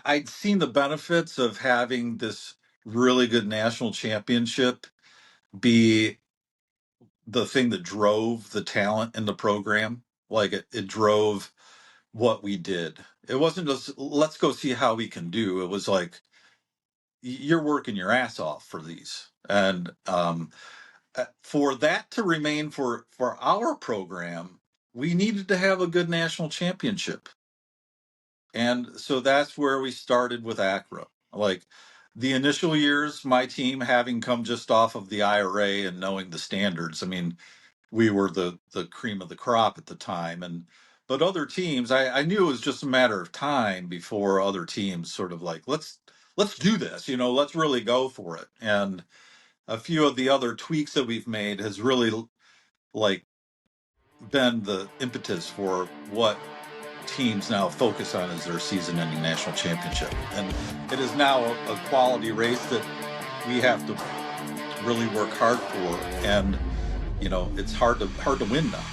I'd seen the benefits of having this really good national championship be the thing that drove the talent in the program. Like it drove what we did. It wasn't just let's go see how we can do. It was like you're working your ass off for these, and for that to remain for our program, we needed to have a good national championship. And so that's where we started with ACRA. Like the initial years, my team having come just off of the IRA and knowing the standards, I mean, we were the cream of the crop at the time. And but other teams, I knew it was just a matter of time before other teams sort of like, let's do this, let's really go for it. And a few of the other tweaks that we've made has really like been the impetus for what teams now focus on as their season-ending national championship. And it is now a quality race that we have to really work hard for. And it's hard to win now.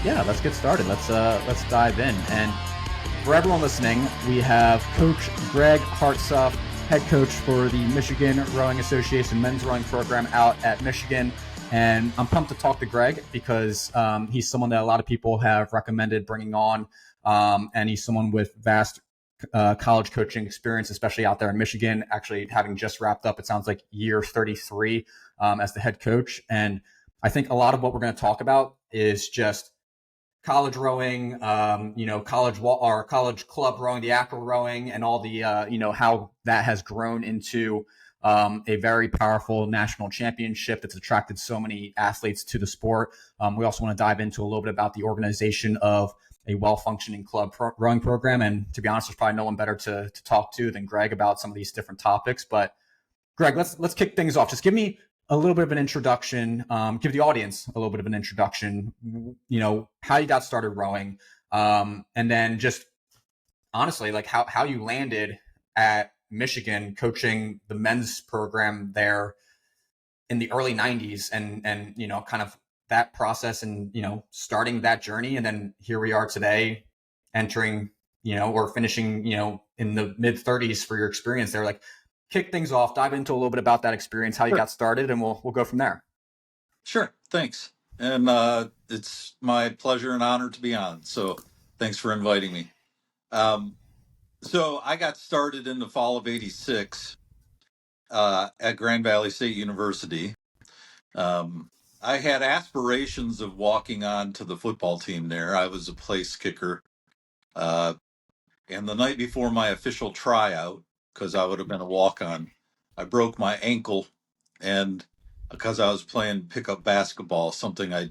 Yeah, let's get started. Let's dive in. And for everyone listening, we have Coach Gregg Hartsuff, head coach for the Michigan Rowing Association men's rowing program out at Michigan. And I'm pumped to talk to Gregg because he's someone that a lot of people have recommended bringing on. And he's someone with vast college coaching experience, especially out there in Michigan, actually having just wrapped up, it sounds like year 33 as the head coach. And I think a lot of what we're going to talk about is just college rowing, college club rowing, the ACRA rowing, and all the, how that has grown into a very powerful national championship that's attracted so many athletes to the sport. We also want to dive into a little bit about the organization of a well-functioning club rowing program. And to be honest, there's probably no one better to talk to than Gregg about some of these different topics. But Gregg, let's kick things off. Just give me a little bit of an introduction, give the audience a little bit of an introduction, how you got started rowing, and then just honestly, like how you landed at Michigan coaching the men's program there in the early 90s and kind of that process and, starting that journey. And then here we are today entering, or finishing, in the mid 30s for your experience there. Like, kick things off, dive into a little bit about that experience, how you got started, and we'll go from there. Sure. Thanks. And it's my pleasure and honor to be on. So thanks for inviting me. So I got started in the fall of '86 at Grand Valley State University. I had aspirations of walking on to the football team there. I was a place kicker. And the night before my official tryout, because I would have been a walk-on, I broke my ankle. And because I was playing pickup basketball, something I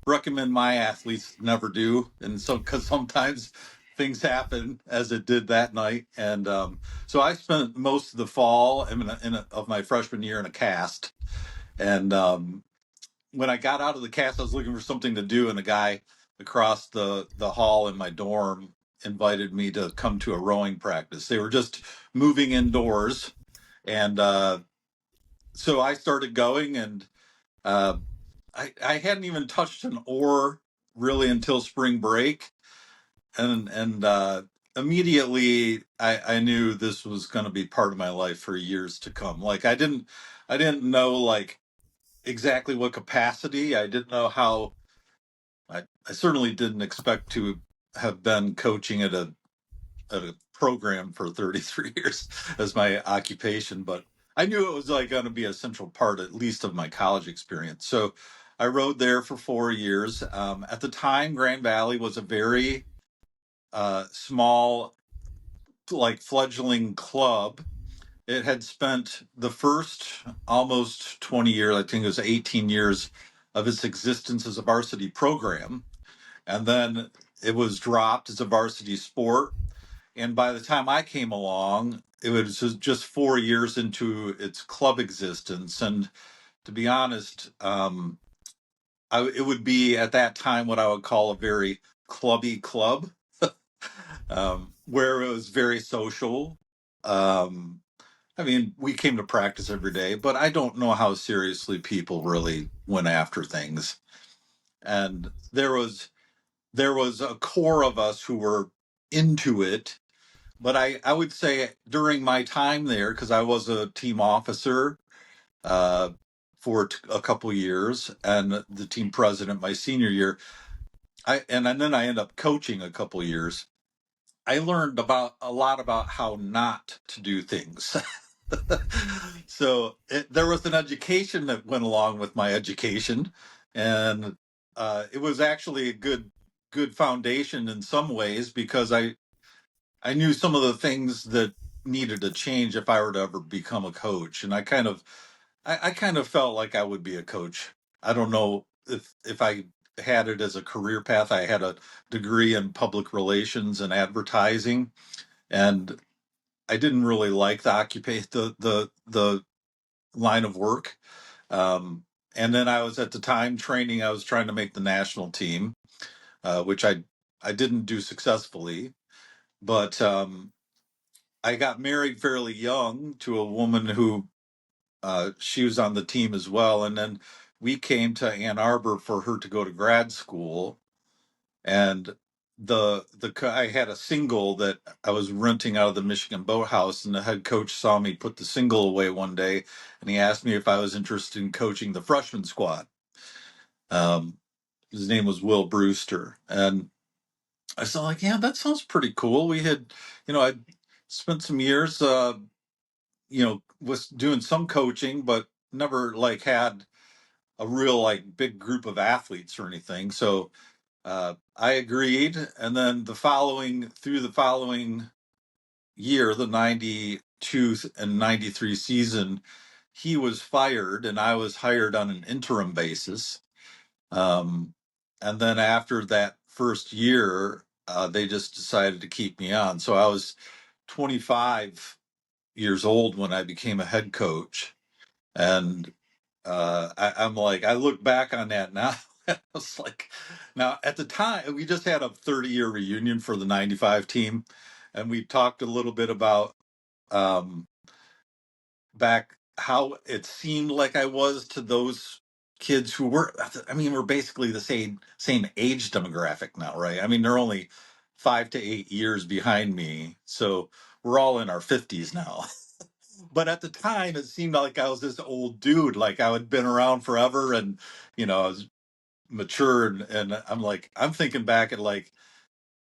recommend my athletes never do. And so, because sometimes things happen as it did that night. And so I spent most of the fall of my freshman year in a cast. And when I got out of the cast, I was looking for something to do. And a guy across the hall in my dorm invited me to come to a rowing practice. They were just moving indoors. And so I started going, and I hadn't even touched an oar really until spring break. And immediately I knew this was going to be part of my life for years to come. Like I didn't know like exactly what capacity. I didn't know how. I certainly didn't expect to have been coaching at a program for 33 years as my occupation, but I knew it was like going to be a central part, at least, of my college experience. So I rowed there for 4 years. At the time, Grand Valley was a very small, like fledgling club. It had spent the first almost 20 years, I think it was 18 years of its existence as a varsity program. And then it was dropped as a varsity sport. And by the time I came along, it was just 4 years into its club existence. And to be honest, it would be at that time what I would call a very clubby club, where it was very social. I mean, we came to practice every day, but I don't know how seriously people really went after things. And there was a core of us who were into it, But I would say during my time there, because I was a team officer uh, for a couple years and the team president my senior year, and then I ended up coaching a couple years. I learned about a lot about how not to do things. So there was an education that went along with my education, and it was actually a good foundation in some ways because I knew some of the things that needed to change if I were to ever become a coach, and I kind of felt like I would be a coach. I don't know if I had it as a career path. I had a degree in public relations and advertising, and I didn't really like the occupation, the line of work. And then I was at the time training. I was trying to make the national team, which I didn't do successfully. But I got married fairly young to a woman who she was on the team as well, and then we came to Ann Arbor for her to go to grad school. And I had a single that I was renting out of the Michigan Boathouse, and the head coach saw me put the single away one day, and he asked me if I was interested in coaching the freshman squad. Um, his name was Will Brewster, and I said, like, yeah, that sounds pretty cool. We had, I spent some years, was doing some coaching, but never like had a real like big group of athletes or anything. So I agreed, and then through the following year, the 92 and 93 season, he was fired and I was hired on an interim basis. Um, and then after that first year, they just decided to keep me on. So I was 25 years old when I became a head coach. And I'm like, I look back on that now. I was like, now at the time, we just had a 30-year reunion for the 95 team. And we talked a little bit about um, back how it seemed like I was to those kids who were, I mean, we're basically the same age demographic now, right? I mean, they're only 5 to 8 years behind me. So we're all in our 50s now. But at the time, it seemed like I was this old dude, like I had been around forever, and I was mature, and I'm like, I'm thinking back at like,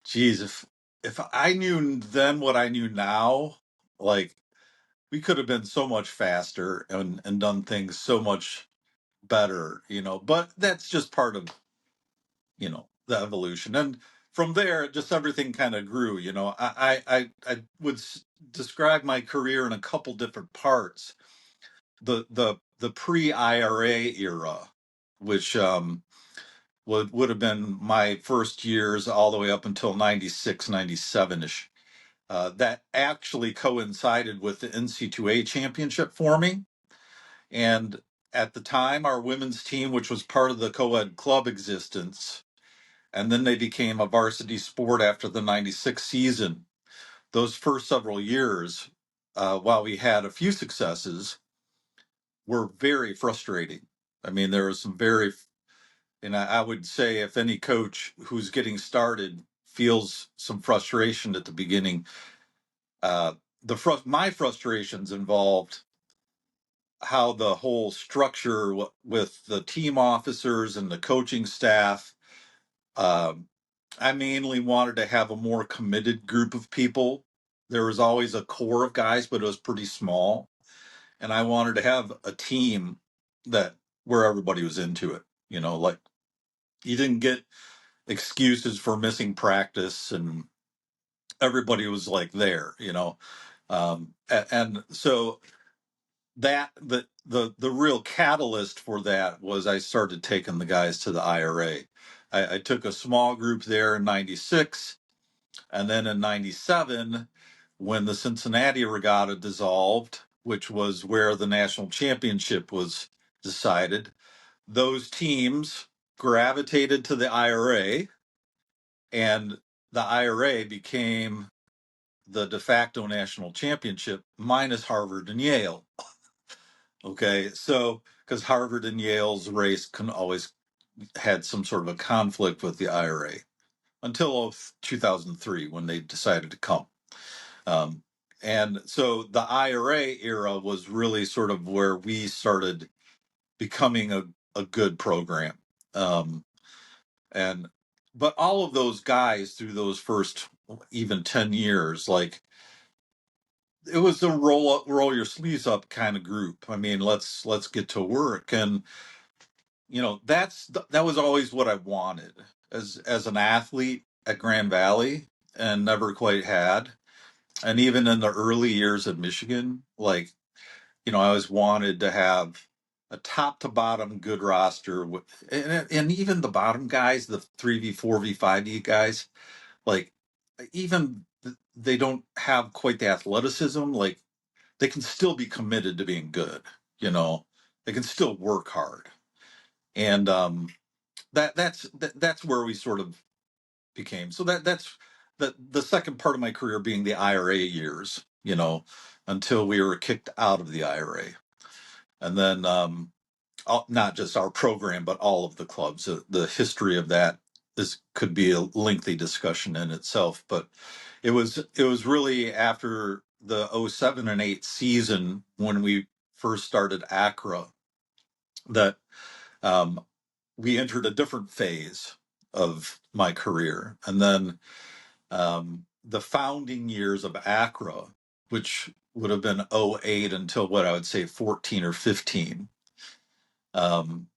geez, if I knew then what I knew now, like we could have been so much faster and done things so much better, But that's just part of the evolution, and from there, just everything kind of grew. I would describe my career in a couple different parts. The pre IRA era, which would have been my first years all the way up until 96, 97 ish. That actually coincided with the NC2A championship forming. And at the time, our women's team, which was part of the co-ed club existence, and then they became a varsity sport after the 96 season. Those first several years, while we had a few successes, were very frustrating. I mean, there was some and I would say if any coach who's getting started feels some frustration at the beginning, uh, my frustrations involved how the whole structure with the team officers and the coaching staff. Um, I mainly wanted to have a more committed group of people. There was always a core of guys, but it was pretty small. And I wanted to have a team that where everybody was into it. Like you didn't get excuses for missing practice, and everybody was like there. And so that the real catalyst for that was I started taking the guys to the IRA. I took a small group there in 96, and then in 97, when the Cincinnati Regatta dissolved, which was where the national championship was decided, those teams gravitated to the IRA, and the IRA became the de facto national championship minus Harvard and Yale. Okay, so because Harvard and Yale's race can always had some sort of a conflict with the IRA until 2003 when they decided to come. Um, and so the IRA era was really sort of where we started becoming a good program. Um, and but all of those guys through those first even 10 years, like it was a roll your sleeves up kind of group. I mean, let's get to work. And that was always what I wanted as an athlete at Grand Valley, and never quite had. And even in the early years at Michigan, like, I always wanted to have a top to bottom good roster and even the bottom guys, the 3v 4v 5v guys, like, even they don't have quite the athleticism, like they can still be committed to being good, you know they can still work hard. And that's where we sort of became. So that's the second part of my career being the IRA years, until we were kicked out of the IRA. And then not just our program, but all of the clubs. The history of that could be a lengthy discussion in itself. But it was really after the '07 and '08 season when we first started ACRA that um, we entered a different phase of my career. And then the founding years of ACRA, which would have been '08 until what I would say 14 or 15, um,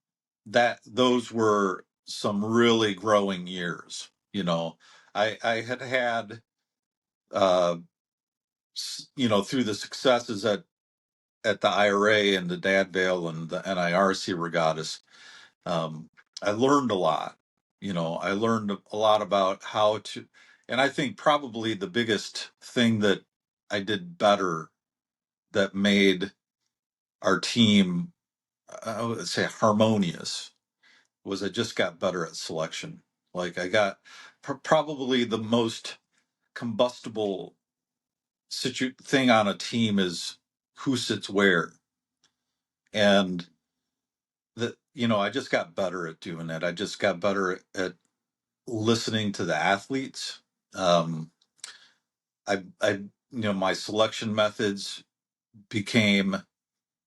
that those were some really growing years. I had uh, through the successes at the IRA and the Dadvale and the NIRC regattas, um, I learned a lot. I learned a lot about how to, and I think probably the biggest thing that I did better that made our team, I would say, harmonious, was I just got better at selection. Like I got probably the most combustible thing on a team is who sits where. And I just got better at doing that. I just got better at listening to the athletes. Um, my selection methods became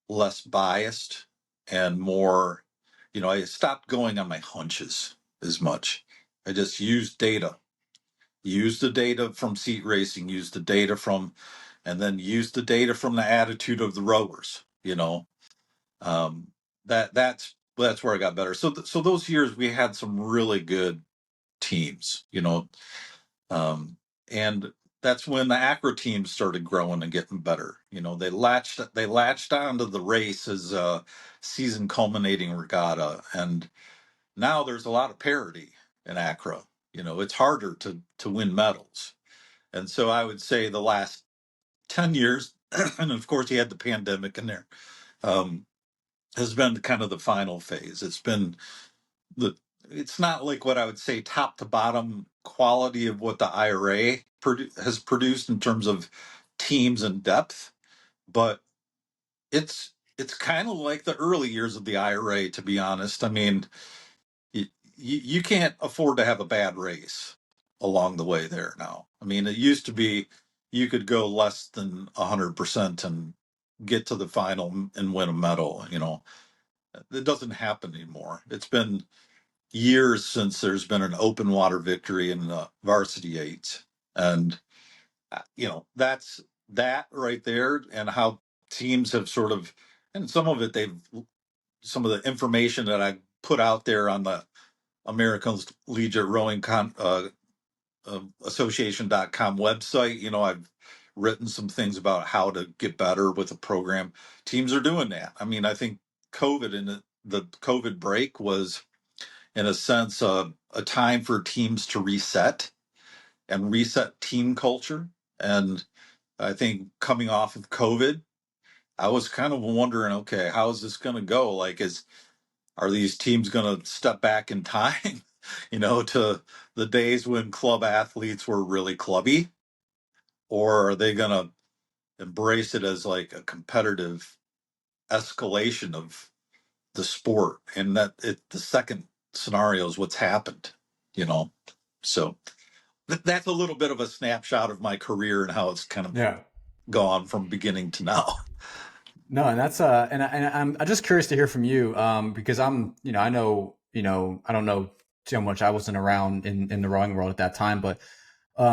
less biased and more, I stopped going on my hunches as much. I just used the data from seat racing, used the data and then used the data from the attitude of the rowers. Um, that's where I got better. So those years we had some really good teams, um, and that's when the ACRA teams started growing and getting better. They latched onto the race as a season culminating regatta, and now there's a lot of parity in ACRA. It's harder to win medals, and so I would say the last 10 years, and of course you had the pandemic in there, um, has been kind of the final phase. The it's not like what I would say top to bottom quality of what the IRA has produced in terms of teams and depth, but it's kind of like the early years of the IRA, to be honest. I mean, you can't afford to have a bad race along the way there now. I mean, it used to be you could go less than 100% and get to the final and win a medal. It doesn't happen anymore. It's been years since there's been an open water victory in the varsity eights. And, that's that right there, and how teams have sort of, and some of the information that I put out there on the American Collegiate Rowing Association.com website. I've written some things about how to get better with a program. Teams are doing that. I mean, I think COVID and the COVID break was, in a sense, a time for teams to reset and reset team culture. And I think coming off of COVID, I was kind of wondering, okay, how is this going to go? Like, are these teams going to step back in time, to the days when club athletes were really clubby, or are they going to embrace it as like a competitive escalation of the sport? And the second scenario is what's happened, you know. So that's a little bit of a snapshot of my career and how it's kind of Yeah. gone from beginning to now. No, and that's I'm just curious to hear from you, because I know, I don't know too much. I wasn't around in the rowing world at that time, but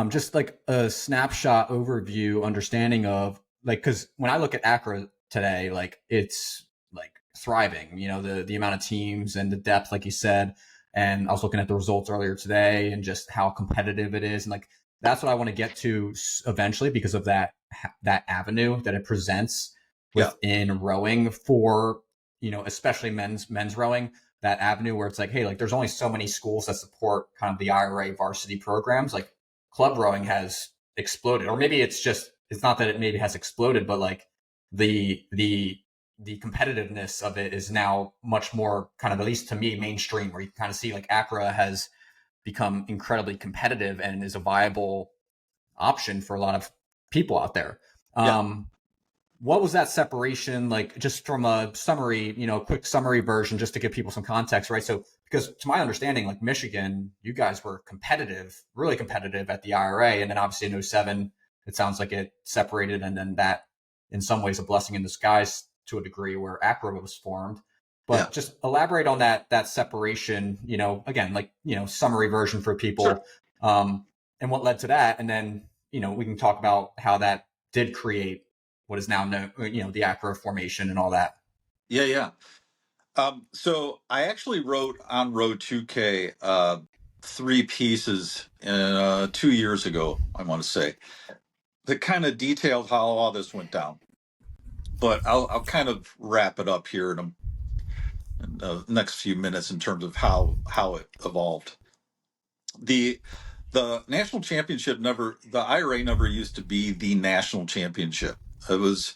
just like a snapshot overview understanding of, like, because when I look at ACRA today, like, it's like thriving, the amount of teams and the depth, like you said. And I was looking at the results earlier today and just how competitive it is. And like, that's what I want to get to eventually, because of that avenue that it presents Yeah, within rowing for, especially men's rowing, that avenue where it's like, hey, like, there's only so many schools that support kind of the IRA varsity programs. Like, club rowing has exploded, or maybe it's not that it maybe has exploded, but like the competitiveness of it is now much more kind of, at least to me, mainstream, where you can kind of see like ACRA has become incredibly competitive and is a viable option for a lot of people out there. yeah, What was that separation like, just from a summary, quick summary version, just to give people some context, right? So, because to my understanding, like Michigan, you guys were competitive, really competitive at the IRA. And then obviously in '07, it sounds like it separated. And then that, in some ways, a blessing in disguise to a degree, where ACRA was formed. yeah. But just elaborate on that separation, again, like, summary version for Sure. people, and what led to that. And then, we can talk about how that did create what is now known, the ACRA formation and all that. Yeah, yeah. So I actually wrote on Road 2K three pieces 2 years ago, I want to say, that kind of detailed how all this went down. But I'll kind of wrap it up here in the next few minutes in terms of how it evolved. The the national championship the IRA never used to be the national championship. It was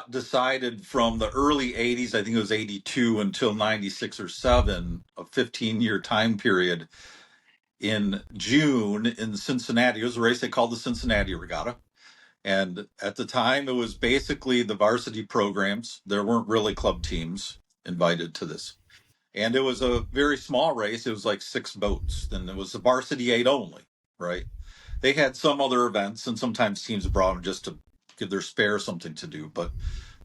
decided from the early 80s, I think it was 82 until 96 or 7, a 15-year time period, in June in Cincinnati. It was a race they called the Cincinnati Regatta. And at the time, it was basically the varsity programs. There weren't really club teams invited to this. And it was a very small race. It was like 6 boats. Then it was the varsity 8 only, right? They had some other events, and sometimes teams brought them just to give their spare something to do. But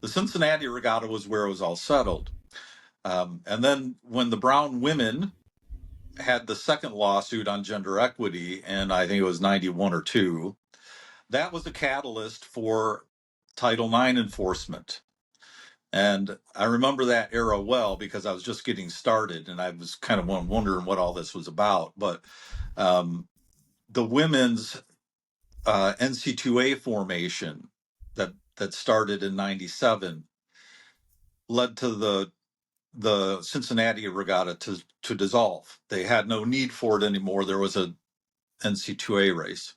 the Cincinnati Regatta was where it was all settled. And then when the Brown women had the second lawsuit on gender equity, and I think it was 91 or 2, that was a catalyst for Title IX enforcement. And I remember that era well because I was just getting started and I was kind of wondering what all this was about. But the women's NC2A formation that started in 97 led to the Cincinnati Regatta to dissolve. They had no need for it anymore. There was a NC2A race.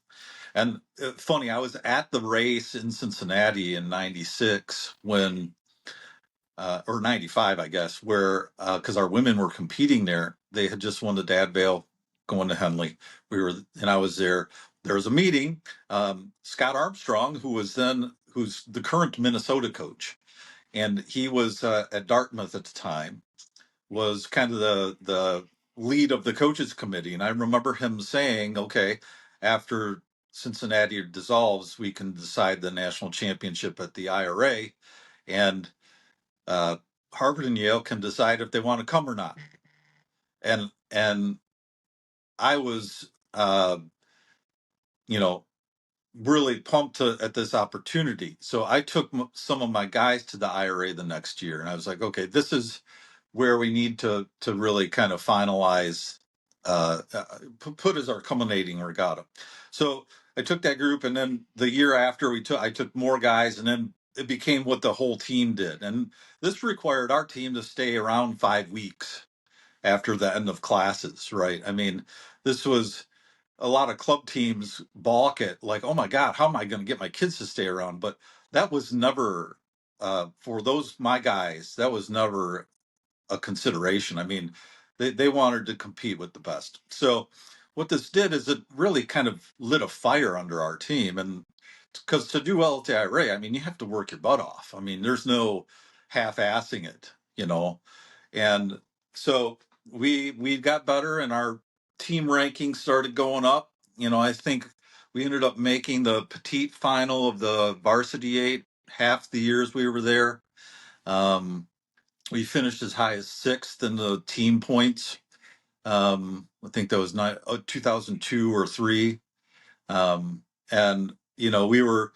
And funny, I was at the race in Cincinnati in 96 when or 95, I guess, where because our women were competing there. They had just won the Dad Vale going to Henley. And I was there. There was a meeting. Scott Armstrong, who's the current Minnesota coach, and he was at Dartmouth at the time, was kind of the lead of the coaches committee. And I remember him saying, okay, after Cincinnati dissolves, we can decide the national championship at the IRA. And uh, Harvard and Yale can decide if they want to come or not. And I was, you know, really pumped at this opportunity. So I took some of my guys to the IRA the next year, and I was like, okay, this is where we need to really kind of finalize, put as our culminating regatta. So I took that group, and then the year after I took more guys, and then it became what the whole team did. And this required our team to stay around 5 weeks after the end of classes, right? I mean, this was a lot of club teams balk at, like, oh my God, how am I going to get my kids to stay around? But that was never, for my guys, that was never a consideration. I mean, they wanted to compete with the best. So what this did is it really kind of lit a fire under our team. And because to do well at the IRA, I mean, you have to work your butt off. I mean, there's no half-assing it. And so we got better and our team rankings started going up. I think we ended up making the petite final of the varsity 8 half the years we were there. We finished as high as 6th in the team points. I think that was 2002 or 3. And we were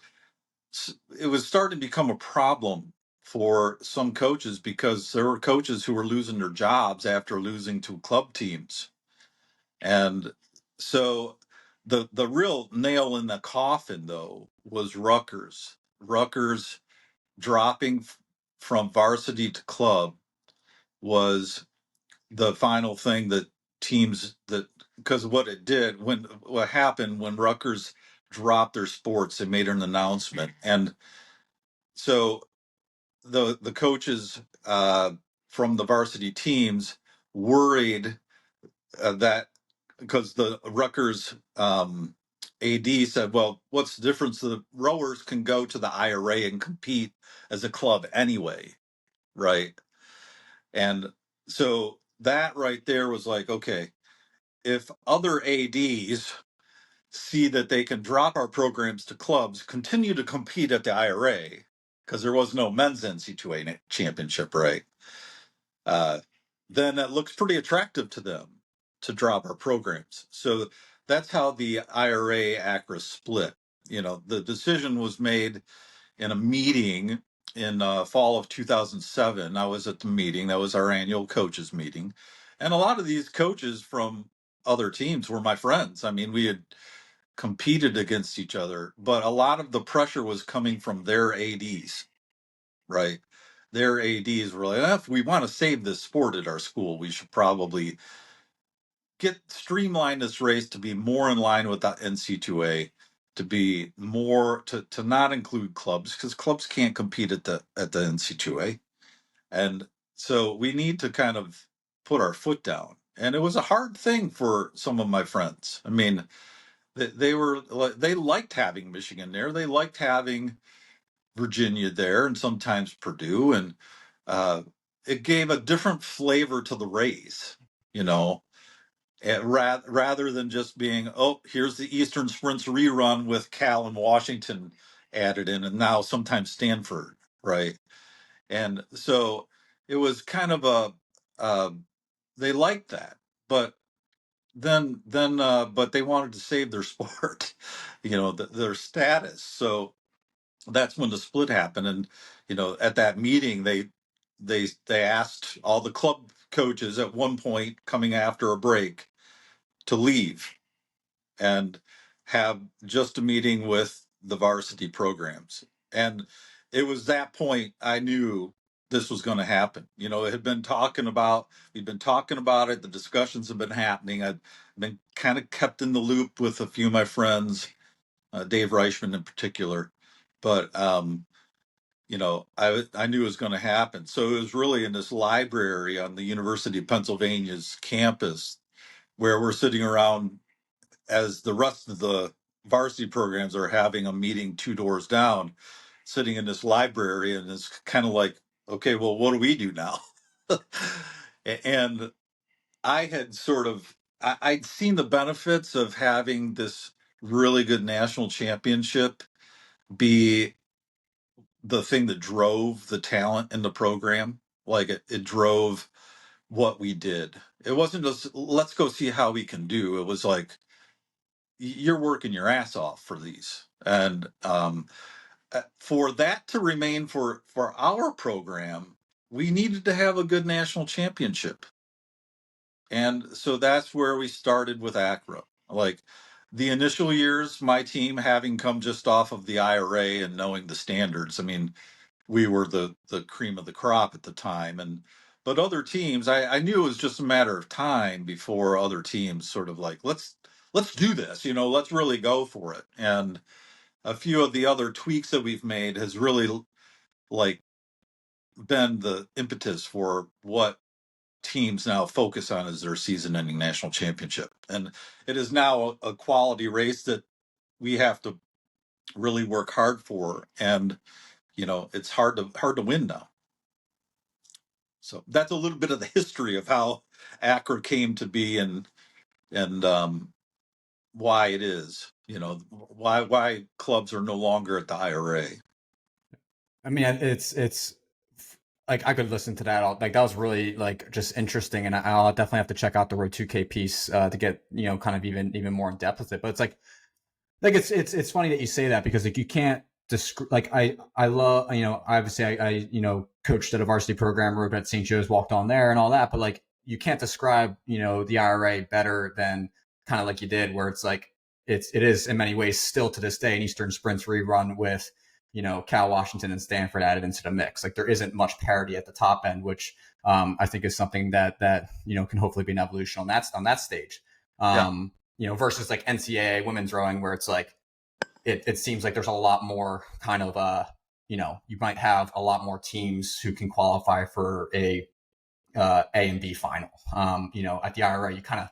it was starting to become a problem for some coaches because there were coaches who were losing their jobs after losing to club teams. And so the real nail in the coffin, though, was Rutgers. Rutgers dropping from varsity to club was the final thing that teams that because what it did what happened when Rutgers dropped their sports, they made an announcement, and so the coaches from the varsity teams worried that because the Rutgers AD said, well, what's the difference? The rowers can go to the IRA and compete as a club anyway, right? And so that right there was like, okay, if other ADs see that they can drop our programs to clubs, continue to compete at the IRA, because there was no men's NC2A championship, right? Then that looks pretty attractive to them to drop our programs. So that's how the IRA ACRA split. The decision was made in a meeting in fall of 2007. I was at the meeting. That was our annual coaches meeting. And a lot of these coaches from other teams were my friends. I mean, we had competed against each other, but a lot of the pressure was coming from their ADs, right? Their ADs were like, if we want to save this sport at our school, we should probably streamline this race to be more in line with the NC2A, to be more to not include clubs because clubs can't compete at the NC2A, and so we need to kind of put our foot down. And it was a hard thing for some of my friends. I mean, they liked having Michigan there, they liked having Virginia there, and sometimes Purdue, and uh, it gave a different flavor to the race, you know rather than just being, oh, here's the Eastern Sprints rerun with Cal and Washington added in, and now sometimes Stanford, right? And so it was kind of uh, they liked that, but but they wanted to save their sport, their status. So that's when the split happened, and at that meeting they asked all the club coaches at one point coming after a break to leave and have just a meeting with the varsity programs. And it was that point I knew this was going to happen. It had been we've been talking about it. The discussions have been happening. I've been kind of kept in the loop with a few of my friends, Dave Reichman in particular. But, I knew it was going to happen. So it was really in this library on the University of Pennsylvania's campus where we're sitting around as the rest of the varsity programs are having a meeting 2 doors down, sitting in this library, and it's kind of like, okay, well, what do we do now? And I had I'd seen the benefits of having this really good national championship be the thing that drove the talent in the program. Like it drove what we did. It wasn't just let's go see how we can do. It was like you're working your ass off for these, and for that to remain for our program, we needed to have a good national championship. And so that's where we started with ACRA. Like the initial years, my team having come just off of the IRA and knowing the standards, I mean, we were the cream of the crop at the time. But other teams, I knew it was just a matter of time before other teams sort of like, let's do this, let's really go for it. And a few of the other tweaks that we've made has really like been the impetus for what teams now focus on as their season-ending national championship. And it is now a quality race that we have to really work hard for. And it's hard to win now. So that's a little bit of the history of how ACRA came to be, and why it is, why clubs are no longer at the IRA. I mean, it's like I could listen to that all like that was really like just interesting, and I'll definitely have to check out the Road 2K piece to get kind of even more in depth with it. But it's like it's funny that you say that because like you can't like I love obviously I coached at a varsity program, rowed at St. Joe's, walked on there and all that, but like you can't describe the IRA better than kind of like you did, where it's like it is in many ways still to this day an Eastern Sprints rerun with Cal, Washington, and Stanford added into the mix. Like there isn't much parity at the top end, which I think is something that can hopefully be an evolution on that stage. Yeah. Versus like NCAA women's rowing, where it's like it seems like there's a lot more kind of you might have a lot more teams who can qualify for A and B final. At the IRA, you can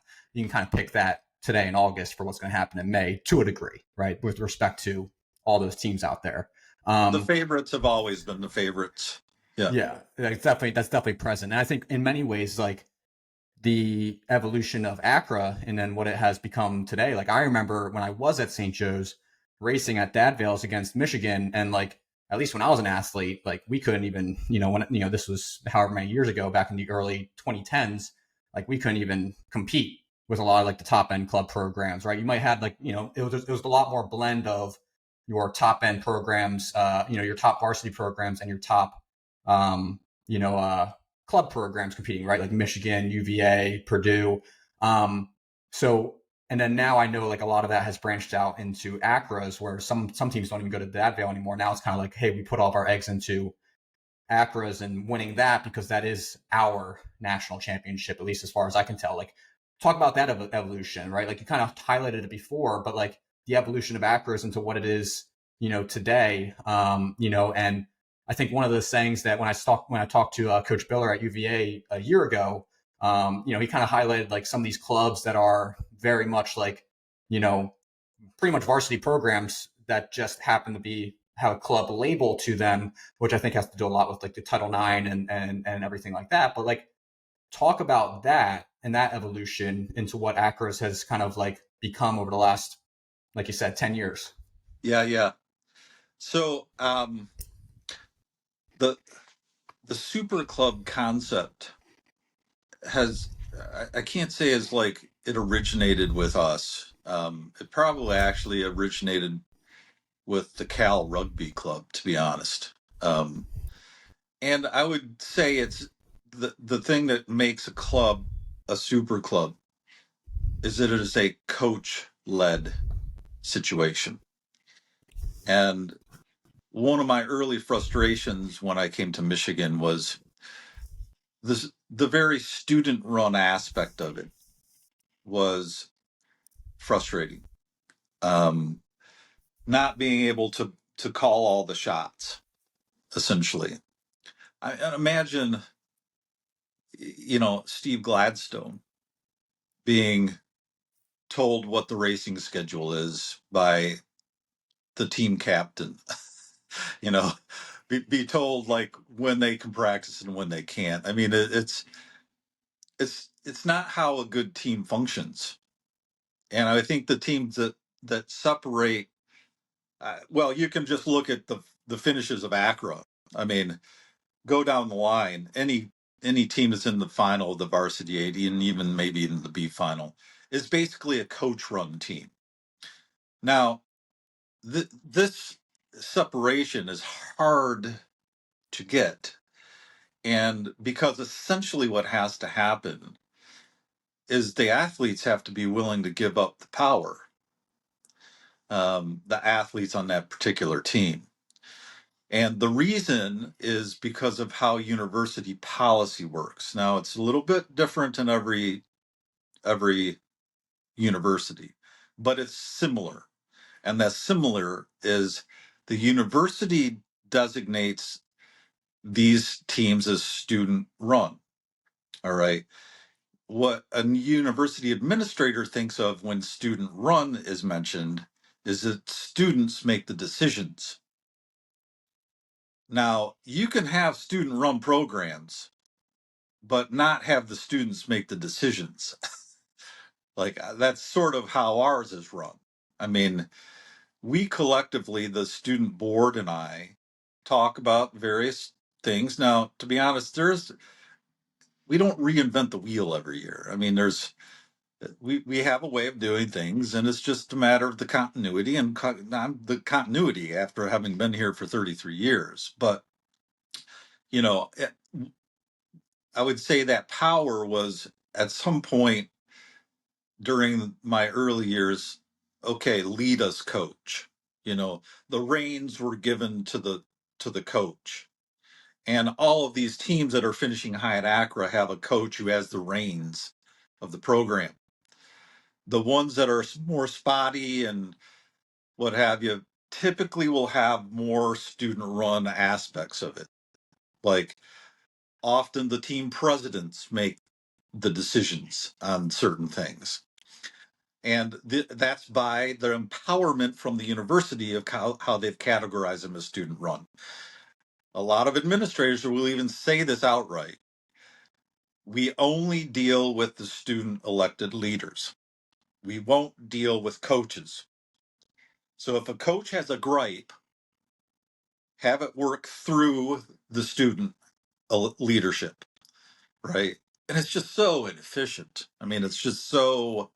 kind of pick that today in August for what's going to happen in May to a degree, right? With respect to all those teams out there. The favorites have always been the favorites. Yeah. Yeah, that's definitely present. And I think in many ways, like the evolution of ACRA and then what it has become today. Like I remember when I was at St. Joe's racing at Dadvales against Michigan, and like at least when I was an athlete, like we couldn't even, when this was however many years ago, back in the early 2010s, like we couldn't even compete with a lot of like the top end club programs, right? You might have like, it was a lot more blend of your top end programs, your top varsity programs and your top, you know, club programs competing, right? Like Michigan, UVA, Purdue. So, and then now I know like a lot of that has branched out into ACRAs, where some teams don't even go to that veil anymore. Now it's kind of like, hey, we put all of our eggs into ACRAs and winning that because that is our national championship, at least as far as I can tell. Like, talk about that evolution, right? Like you kind of highlighted it before, but like the evolution of ACRAs into what it is, today, and I think one of the sayings that when I talked to Coach Biller at UVA a year ago, he kind of highlighted like some of these clubs that are very much like, pretty much varsity programs that just happen to be have a club label to them, which I think has to do a lot with like the Title IX and everything like that. But like talk about that and that evolution into what ACRAS has kind of like become over the last, like you said, 10 years. Yeah. So the super club concept has, I can't say is like it originated with us. It probably actually originated with the Cal Rugby Club, to be honest. And I would say it's the thing that makes a club a super club is that it is a coach led situation. And one of my early frustrations when I came to Michigan was the very student run aspect of it was frustrating. Not being able to call all the shots, essentially. I imagine, Steve Gladstone being told what the racing schedule is by the team captain. you know, be told like when they can practice and when they can't. I mean, it's not how a good team functions. And I think the teams that separate, well, you can just look at the finishes of ACRA. I mean, go down the line. Any team that's in the final of the varsity 80 and even maybe in the B final is basically a coach run team. Now, this separation is hard to get. And because essentially what has to happen is the athletes have to be willing to give up the power, the athletes on that particular team. And the reason is because of how university policy works. Now, it's a little bit different in every university, but it's similar. And that similar is the university designates these teams as student run. All right. What a university administrator thinks of when student run is mentioned is that students make the decisions. Now, you can have student run programs, but not have the students make the decisions. Like that's sort of how ours is run. I mean, we collectively, the student board and I, talk about various things. Now, to be honest, we don't reinvent the wheel every year. I mean, we have a way of doing things, and it's just a matter of the continuity and the continuity after having been here for 33 years. But you know, I would say that power was at some point during my early years, okay, lead us, coach. You know, the reins were given to the coach. And all of these teams that are finishing high at ACRA have a coach who has the reins of the program. The ones that are more spotty and what have you typically will have more student run aspects of it. Like often the team presidents make the decisions on certain things. And that's by the empowerment from the university of how they've categorized them as student run. A lot of administrators will even say this outright. We only deal with the student elected leaders. We won't deal with coaches. So if a coach has a gripe, have it work through the student leadership, right? And it's just so inefficient. I mean, it's just so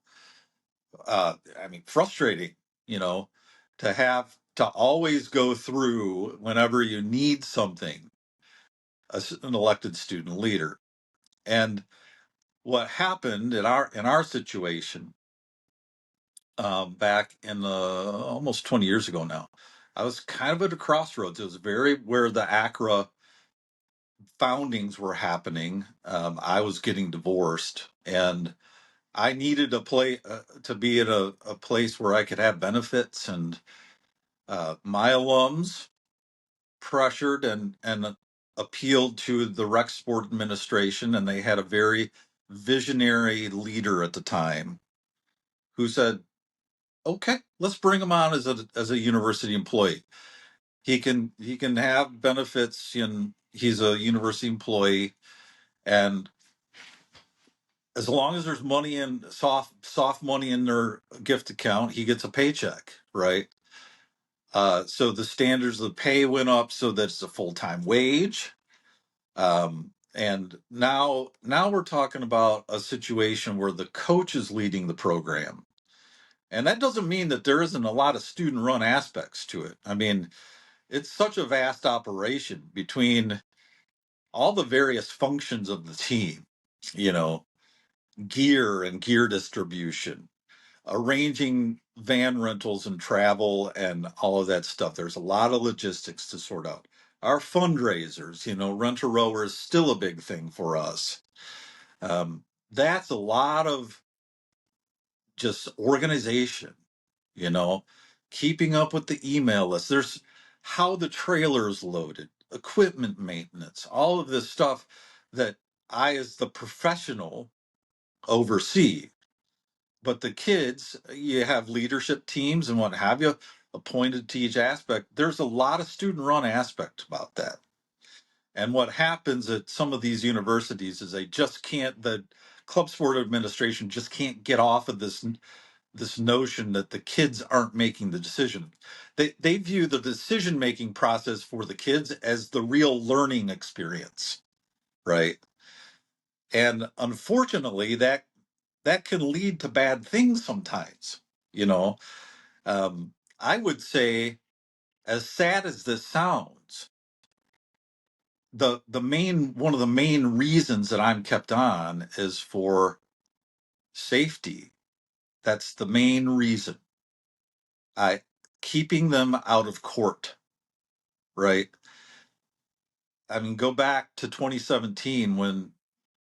frustrating, you know, to have to always go through whenever you need something, an elected student leader. And what happened in our situation back in almost 20 years ago now, I was kind of at a crossroads. It was very where the ACRA foundings were happening. I was getting divorced, and I needed a play to be in a place where I could have benefits, and my alums pressured and appealed to the rec sport administration, and they had a very visionary leader at the time who said, "Okay, let's bring him on as a university employee. He can have benefits, and he's a university employee, and as long as there's money in soft money in their gift account, he gets a paycheck, right?" So the standards of the pay went up so that it's a full-time wage. And now we're talking about a situation where the coach is leading the program. And that doesn't mean that there isn't a lot of student run aspects to it. I mean, it's such a vast operation between all the various functions of the team, you know, gear and gear distribution, arranging van rentals and travel and all of that stuff. There's a lot of logistics to sort out. Our fundraisers, you know, Rent a Rower is still a big thing for us. That's a lot of just organization, you know, keeping up with the email list. There's how the trailer is loaded, equipment maintenance, all of this stuff that I, as the professional, oversee. But the kids, you have leadership teams and what have you appointed to each aspect. There's a lot of student run aspect about that. And what happens at some of these universities is they just can't, the club sport administration just can't get off of this notion that the kids aren't making the decision. They view the decision making process for the kids as the real learning experience, right? And unfortunately, that can lead to bad things sometimes. You know, I would say, as sad as this sounds, the main one of the main reasons that I'm kept on is for safety. That's the main reason. I keeping them out of court, right? I mean, go back to 2017 when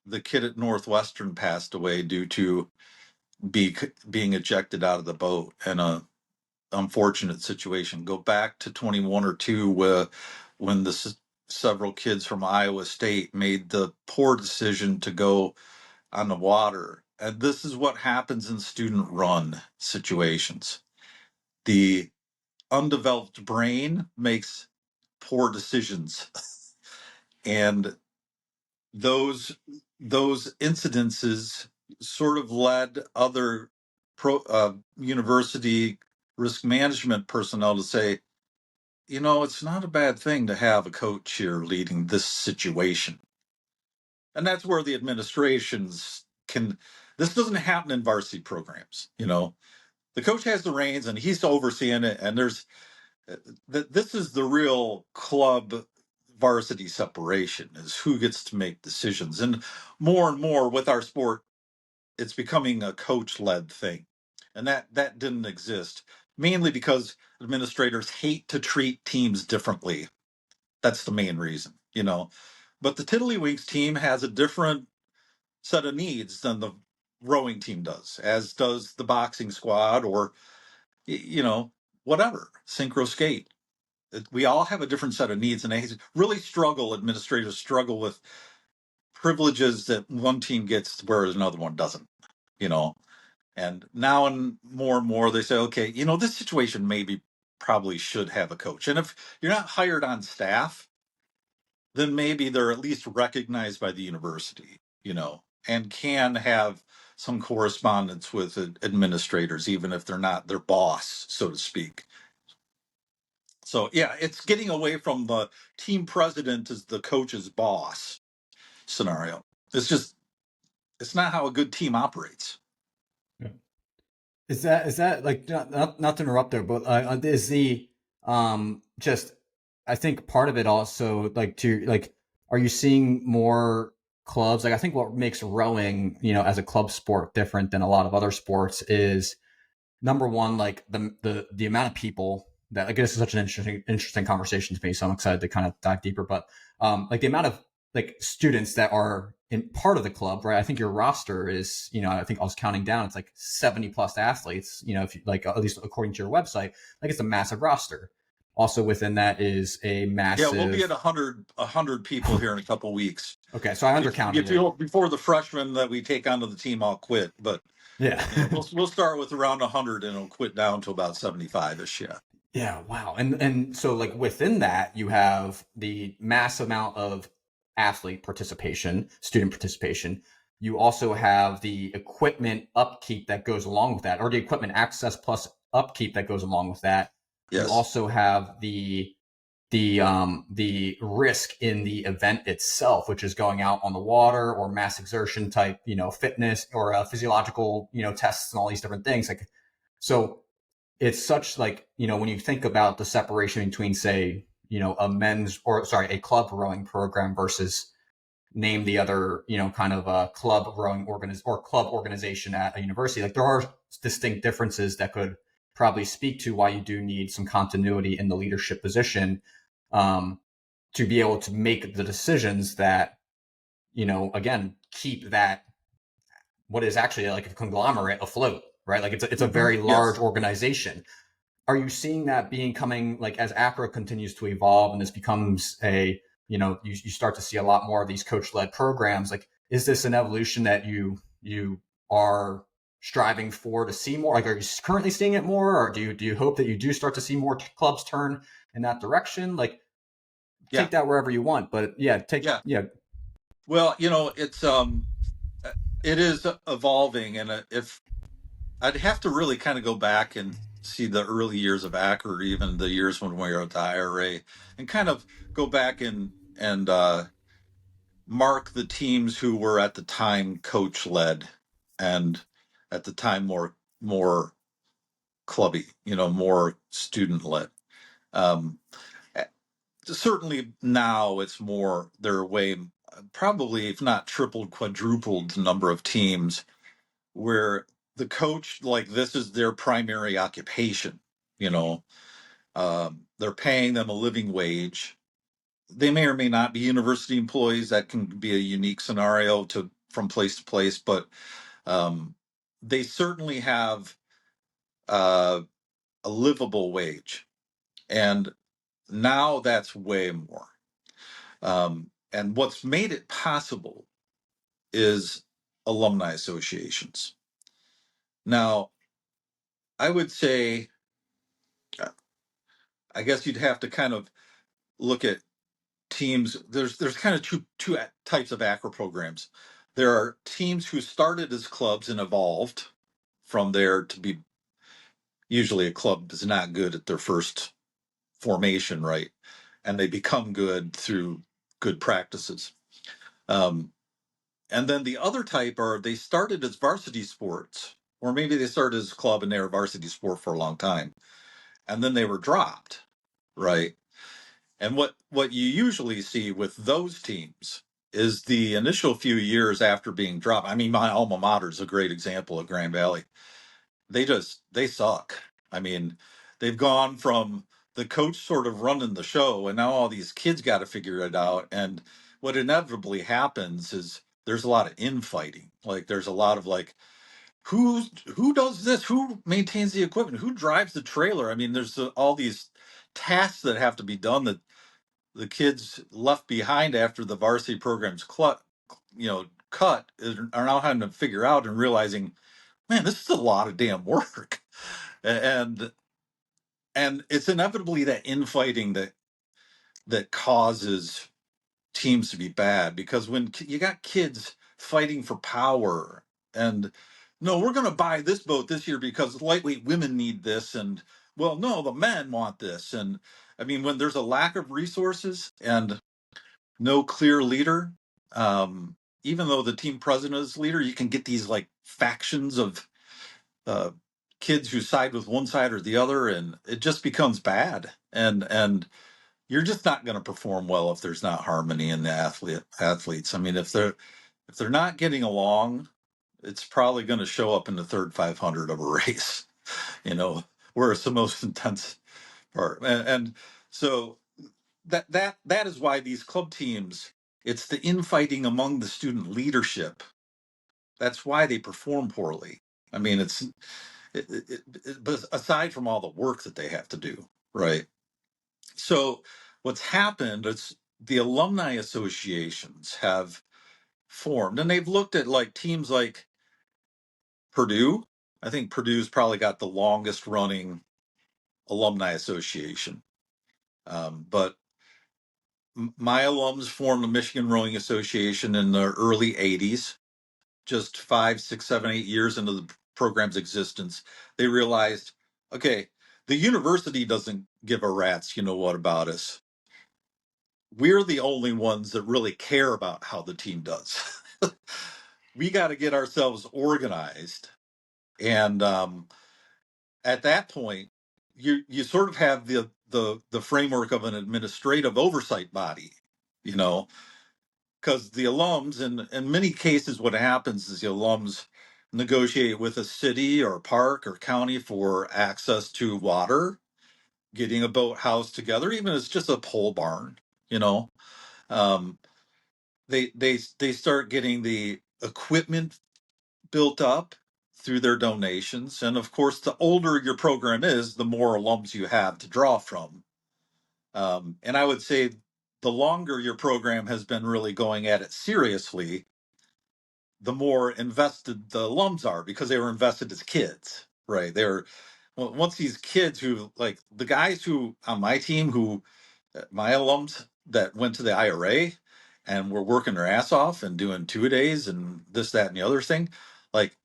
the kid at Northwestern passed away due to being ejected out of the boat in a unfortunate situation. Go back to 21 or 2 when several kids from Iowa State made the poor decision to go on the water. And this is what happens in student run situations. The undeveloped brain makes poor decisions. And those incidences sort of led other university risk management personnel to say, it's not a bad thing to have a coach here leading this situation. And that's where the administrations can, this doesn't happen in varsity programs. The coach has the reins and he's overseeing it. And this is the real club varsity separation, is who gets to make decisions. And more with our sport, it's becoming a coach led thing. And that didn't exist, mainly because administrators hate to treat teams differently. That's the main reason. But the Tiddlywinks team has a different set of needs than the rowing team does, as does the boxing squad, or whatever, synchro skate. We all have a different set of needs, and administrators struggle with privileges that one team gets whereas another one doesn't. you know and now and more they say, okay, this situation maybe probably should have a coach, and if you're not hired on staff, then maybe they're at least recognized by the university, and can have some correspondence with administrators, even if they're not their boss, so to speak. So yeah, it's getting away from the team president as the coach's boss scenario. It's not how a good team operates. Yeah. Is that like, not to interrupt there, but is the just, I think part of it also, like, to like, are you seeing more clubs? Like, I think what makes rowing, as a club sport different than a lot of other sports is, number one, like the amount of people that, like, this is such an interesting conversation to me, so I'm excited to kind of dive deeper. But like the amount of like students that are in part of the club, right? I think your roster is, I think I was counting down, it's like 70 plus athletes. If you like, at least according to your website, like, it's a massive roster. Also within that is a Yeah, we'll be massive. at 100 people here in a couple weeks. Okay, so I undercounted it. Before the freshmen that we take onto the team all quit, but Yeah. we'll start with around 100 and it'll quit down to about 75ish. Yeah. Yeah, wow. And so, like, within that, you have the mass amount of athlete participation, student participation. You also have the equipment upkeep that goes along with that, or the equipment access plus upkeep that goes along with that. You Yes. also have the risk in the event itself, which is going out on the water or mass exertion type, fitness or physiological, tests and all these different things. Like, so it's such, like, when you think about the separation between, say, a club rowing program versus name the other, kind of a club rowing club organization at a university, like, there are distinct differences that could probably speak to why you do need some continuity in the leadership position, to be able to make the decisions that, again, keep that, what is actually like a conglomerate afloat, right? Like, it's a very large Yes. organization. Are you seeing that being coming, like, as ACRA continues to evolve and this becomes you start to see a lot more of these coach led programs? Like, is this an evolution that you are striving for to see more? Like, are you currently seeing it more, or do you hope that you do start to see more clubs turn in that direction? Like, Yeah. take that wherever you want, but yeah, Yeah. yeah. Well, it is evolving, and if I'd have to really kind of go back and see the early years of ACRA, or even the years when we were at the IRA, and kind of go back and mark the teams who were at the time coach led, and at the time more clubby, more student led. Um, Certainly now it's more, there are way, probably if not tripled, quadrupled the number of teams where the coach, like, this is their primary occupation. you know they're paying them a living wage. They may or may not be university employees. That can be a unique scenario from place to place, but they certainly have uh, a livable wage, and now that's way more. And what's made it possible is alumni associations. Now, I would say, I guess you'd have to kind of look at teams. There's kind of two types of ACRA programs. there are teams who started as clubs and evolved from there to be, usually a club is not good at their first formation, right? And they become good through good practices. Um, and then the other type are they started as varsity sports, or maybe they started as a club and they were varsity sport for a long time, and then they were dropped, right? And what you usually see with those teams is the initial few years after being dropped. I mean, my alma mater is a great example of Grand Valley. They suck. I mean, they've gone from the coach sort of running the show, and now all these kids got to figure it out. And what inevitably happens is there's a lot of infighting. Like there's a lot of like, who does this? Who maintains the equipment? Who drives the trailer? I mean, there's all these tasks that have to be done that the kids left behind after the varsity program's cut are now having to figure out and realizing, man, this is a lot of damn work. and and it's inevitably that infighting that causes teams to be bad, because when you got kids fighting for power and, no, we're going to buy this boat this year because lightweight women need this, and, well, no, the men want this. And I mean, when there's a lack of resources and no clear leader, even though the team president is leader, you can get these like factions of uh, kids who side with one side or the other, and it just becomes bad. And you're just not going to perform well if there's not harmony in the athletes. I mean, if they're not getting along, it's probably going to show up in the third 500 of a race, you know, where it's the most intense part. And so that is why these club teams, it's the infighting among the student leadership. That's why they perform poorly. I mean, but aside from all the work that they have to do, right? So what's happened is the alumni associations have formed, and they've looked at like teams like Purdue. I think Purdue's probably got the longest running alumni association. But my alums formed the Michigan Rowing Association in the early 80s, just 5, 6, 7, 8 years into the program's existence. They realized, okay, the university doesn't give a rat's what about us. We're the only ones that really care about how the team does. We got to get ourselves organized. And at that point, you sort of have the framework of an administrative oversight body, you know, because the alums, in many cases, what happens is the alums negotiate with a city or park or county for access to water, getting a boathouse together, even if it's just a pole barn, you know. Um, they start getting the equipment built up through their donations, and of course, the older your program is, the more alums you have to draw from. And I would say the longer your program has been really going at it seriously, the more invested the alums are, because they were invested as kids, right? Once these kids who, like the guys who on my team, who my alums that went to the IRA and were working their ass off and doing two-a-days and this, that, and the other thing, like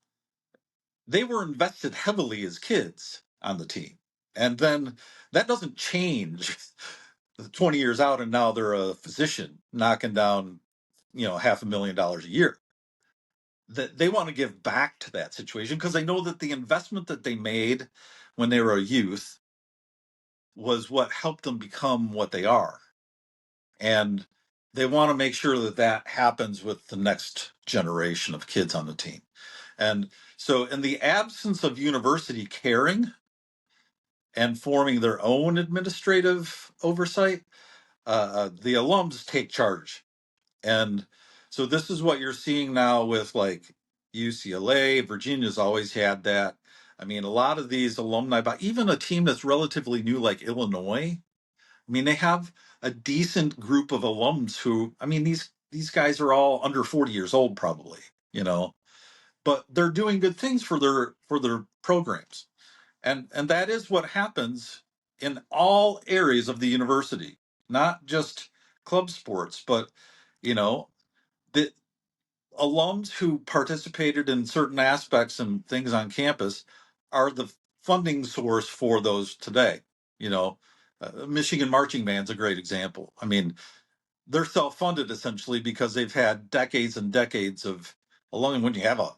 they were invested heavily as kids on the team. And then that doesn't change 20 years out, and now they're a physician knocking down, $500,000 a year. That they want to give back to that situation because they know that the investment that they made when they were a youth was what helped them become what they are. And they want to make sure that that happens with the next generation of kids on the team. And so, in the absence of university caring and forming their own administrative oversight, the alums take charge. And so, this is what you're seeing now with like UCLA. Virginia's always had that. I mean, a lot of these alumni, but even a team that's relatively new, like Illinois, I mean, they have a decent group of alums who, I mean, these guys are all under 40 years old, probably, but they're doing good things for their programs. And that is what happens in all areas of the university, not just club sports, but you know, the alums who participated in certain aspects and things on campus are the funding source for those today. You know, Michigan Marching Band's a great example. I mean, they're self-funded essentially because they've had decades and decades of along when you have a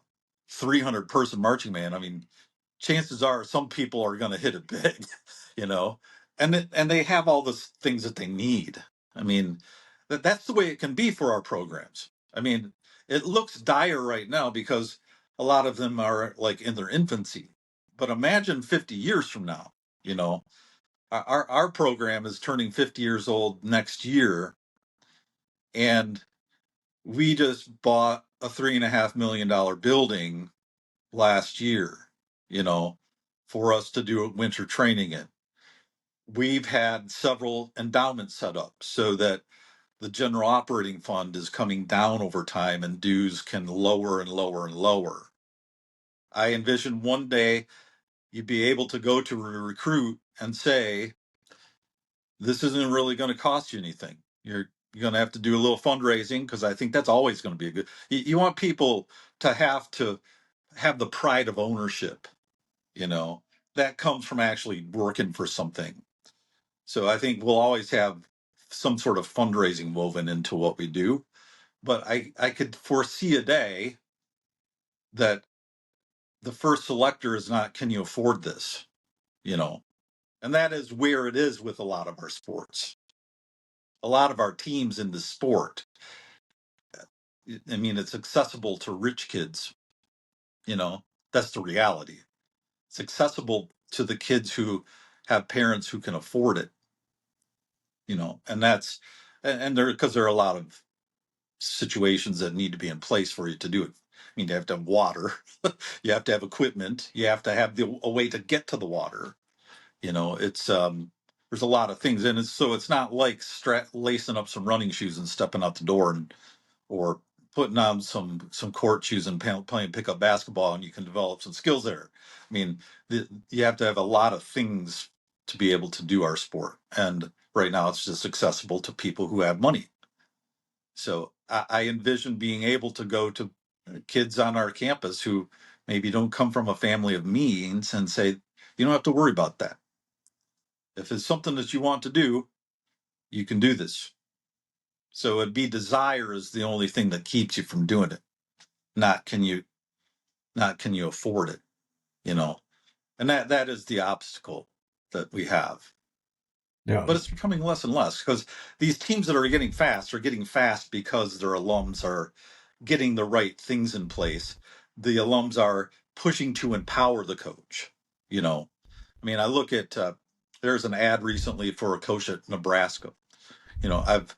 300 person marching band, I mean, chances are some people are going to hit it big, you know, and they have all the things that they need. I mean, that's the way it can be for our programs. I mean, it looks dire right now because a lot of them are like in their infancy, but imagine 50 years from now, you know, our program is turning 50 years old next year, and we just bought a $3.5 million building last year, you know, for us to do winter training in. We've had several endowments set up so that the general operating fund is coming down over time and dues can lower and lower and lower. I envision one day you'd be able to go to a recruit and say, this isn't really going to cost you anything. You're going to have to do a little fundraising because I think that's always going to be a good. You want people to have the pride of ownership, you know, that comes from actually working for something. So I think we'll always have some sort of fundraising woven into what we do. But I could foresee a day that the first selector is not, can you afford this? You know, and that is where it is with a lot of our sports. A lot of our teams in the sport, I mean, it's accessible to rich kids, you know, that's the reality. It's accessible to the kids who have parents who can afford it, you know, and that's, and there, because there are a lot of situations that need to be in place for you to do it. I mean, you have to have water, you have to have equipment, you have to have a way to get to the water. You know, it's there's a lot of things, and it's not like lacing up some running shoes and stepping out the door, and or putting on some court shoes and playing pickup basketball, and you can develop some skills there. I mean, you have to have a lot of things to be able to do our sport, and right now it's just accessible to people who have money. So I envision being able to go to kids on our campus who maybe don't come from a family of means and say, you don't have to worry about that. If it's something that you want to do, you can do this. So it'd be desire is the only thing that keeps you from doing it. Not can you not can you afford it, you know. And that is the obstacle that we have. Yeah. But it's becoming less and less because these teams that are getting fast because their alums are getting the right things in place. The alums are pushing to empower the coach. You know, I mean, I look at there's an ad recently for a coach at Nebraska. You know, I've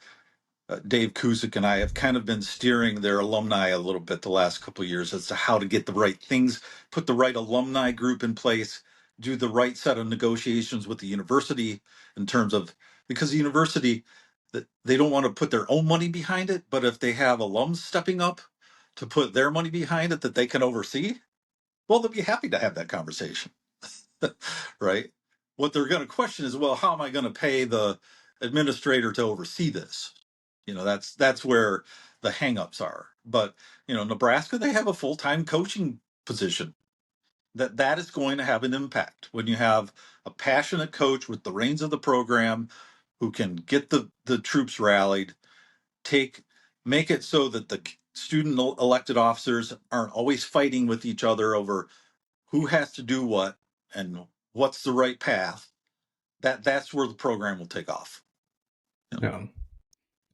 Dave Kuzik and I have kind of been steering their alumni a little bit the last couple of years as to how to get the right things, put the right alumni group in place, do the right set of negotiations with the university in terms of because the university they don't want to put their own money behind it, but if they have alums stepping up to put their money behind it that they can oversee, well, they'll be happy to have that conversation. Right? What they're going to question is, well, how am I going to pay the administrator to oversee this? You know, that's where the hangups are. But you know, Nebraska, they have a full-time coaching position. That is going to have an impact when you have a passionate coach with the reins of the program who can get the troops rallied, take make it so that the student elected officers aren't always fighting with each other over who has to do what and what's the right path. That's where the program will take off. You know? Yeah.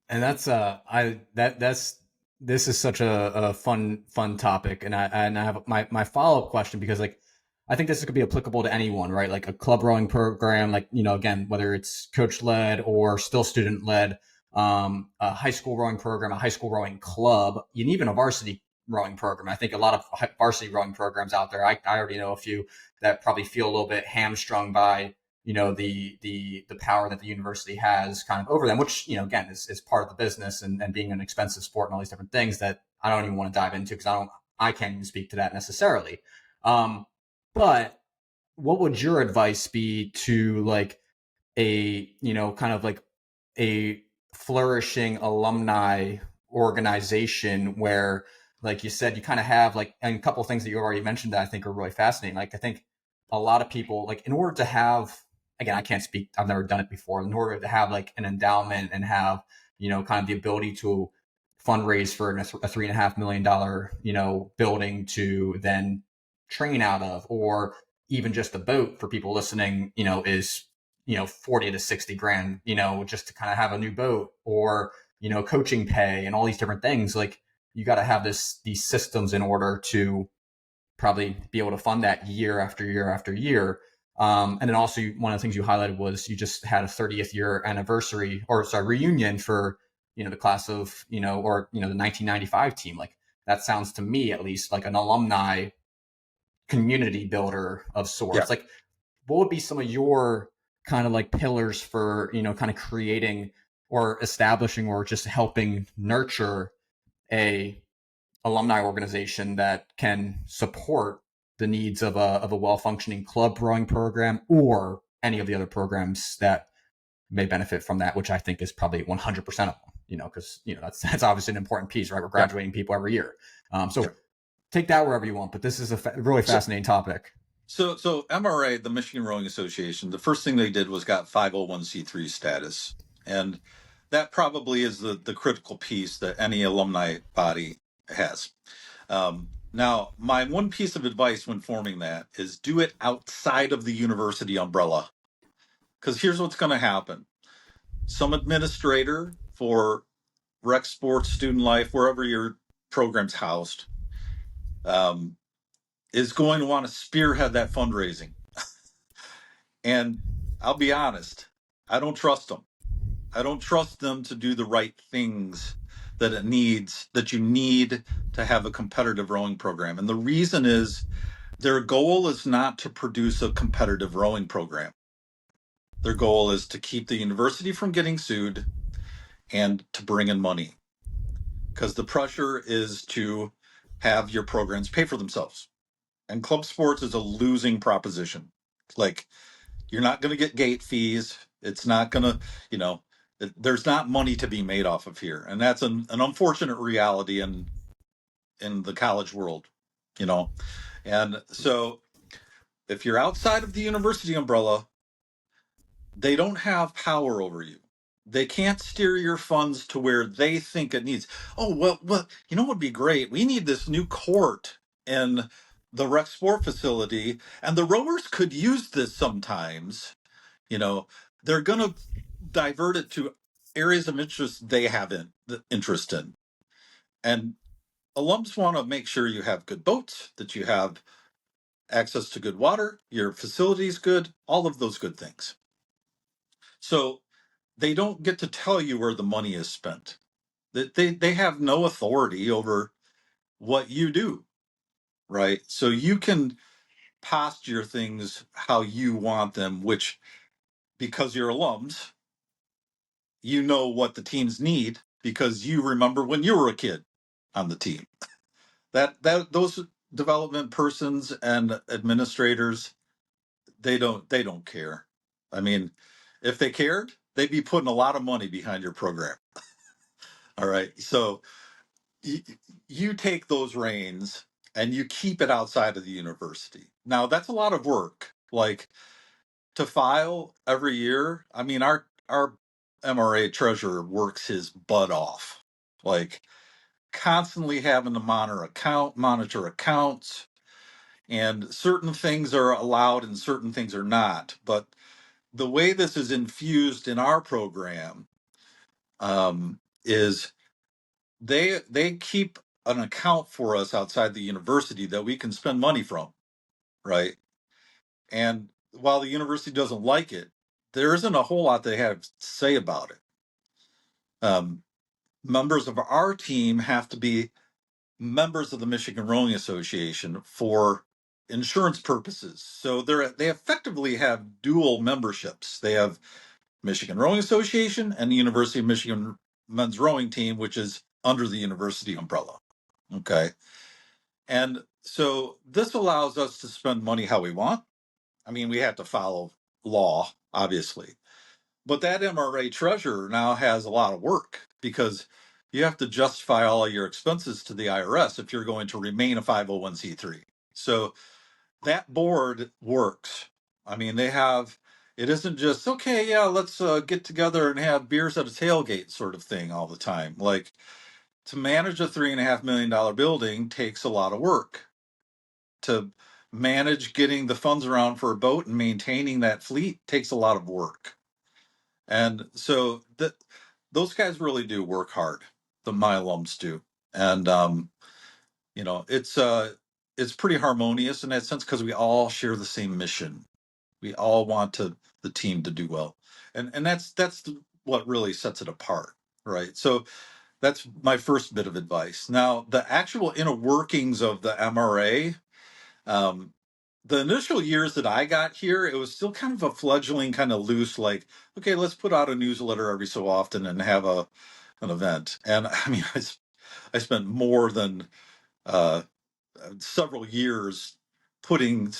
And that's that's this is such a fun topic, and I have my follow up question because like I think this could be applicable to anyone, right? Like a club rowing program, like again whether it's coach led or still student led, a high school rowing program, a high school rowing club, and even a varsity rowing program. I think a lot of varsity rowing programs out there. I already know a few that probably feel a little bit hamstrung by the power that the university has kind of over them, which again is part of the business and being an expensive sport and all these different things that I don't even want to dive into because I can't even speak to that necessarily. But what would your advice be to like a kind of like a flourishing alumni organization where like you said, you kind of have like, and a couple of things that you already mentioned that I think are really fascinating. Like I think a lot of people, like in order to have, again, I can't speak, I've never done it before. In order to have like an endowment and have, kind of the ability to fundraise for a $3.5 million, building to then train out of, or even just a boat for people listening, is, 40 to 60 grand, just to kind of have a new boat, or, coaching pay and all these different things. Like you got to have these systems in order to probably be able to fund that year after year after year. And then also one of the things you highlighted was you just had a 30th year anniversary, or sorry, reunion for, the class of, or, the 1995 team. Like that sounds to me, at least, like an alumni community builder of Yeah. sorts. Like what would be some of your kind of like pillars for, kind of creating or establishing or just helping nurture a alumni organization that can support the needs of a well-functioning club rowing program, or any of the other programs that may benefit from that, which I think is probably 100% of them, because, that's obviously an important piece, right? We're Yeah. graduating people every year. Yeah. So take that wherever you want, but this is a really So, fascinating topic. so MRA, the Michigan Rowing Association, the first thing they did was got 501c3 status. And that probably is the critical piece that any alumni body has. Now, my one piece of advice when forming that is do it outside of the university umbrella. Because here's what's going to happen. Some administrator for rec sports, student life, wherever your program's housed, um, is going to want to spearhead that fundraising. And I'll be honest, I don't trust them. I don't trust them to do the right things that you need to have a competitive rowing program. And the reason is their goal is not to produce a competitive rowing program. Their goal is to keep the university from getting sued and to bring in money, because the pressure is to have your programs pay for themselves. And club sports is a losing proposition. Like, you're not going to get gate fees. It's not going to, there's not money to be made off of here. And that's an unfortunate reality in the college world, you know. And so if you're outside of the university umbrella, they don't have power over you. They can't steer your funds to where they think it needs. Oh, well, you know what would be great? We need this new court in the rec sport facility, and the rowers could use this sometimes. You know, they're going to divert it to areas of interest they have interest in. And alums want to make sure you have good boats, that you have access to good water, your facility's good, all of those good things. So they don't get to tell you where the money is spent. They have no authority over what you do, right? So you can posture things how you want them, which, because you're alums, you know what the teams need because you remember when you were a kid on the team. That those development persons and administrators, they don't care. I mean, if they cared, they'd be putting a lot of money behind your program. All right. So you take those reins and you keep it outside of the university. Now, that's a lot of work. Like, to file every year. I mean, our MRA treasurer works his butt off, like constantly having to monitor accounts, and certain things are allowed and certain things are not. But the way this is infused in our program, is they keep an account for us outside the university that we can spend money from, right? And while the university doesn't like it, there isn't a whole lot they have to say about it. Members of our team have to be members of the Michigan Rowing Association for insurance purposes. So they effectively have dual memberships. They have Michigan Rowing Association and the University of Michigan men's rowing team, which is under the university umbrella. Okay. And so this allows us to spend money how we want. I mean, we have to follow law, obviously. But that MRA treasurer now has a lot of work because you have to justify all of your expenses to the IRS if you're going to remain a 501c3. So that board works. I mean, it isn't just, okay, yeah, let's get together and have beers at a tailgate sort of thing all the time. Like, to manage a $3.5 million building takes a lot of work. To manage getting the funds around for a boat and maintaining that fleet takes a lot of work. And so those guys really do work hard. My alums do. And, it's pretty harmonious in that sense because we all share the same mission. We all want the team to do well. And what really sets it apart. Right. So that's my first bit of advice. Now, the actual inner workings of the MRA, um, the initial years that I got here, it was still kind of a fledgling, kind of loose, like, okay, let's put out a newsletter every so often and have an event. And I mean, I spent more than uh, several years putting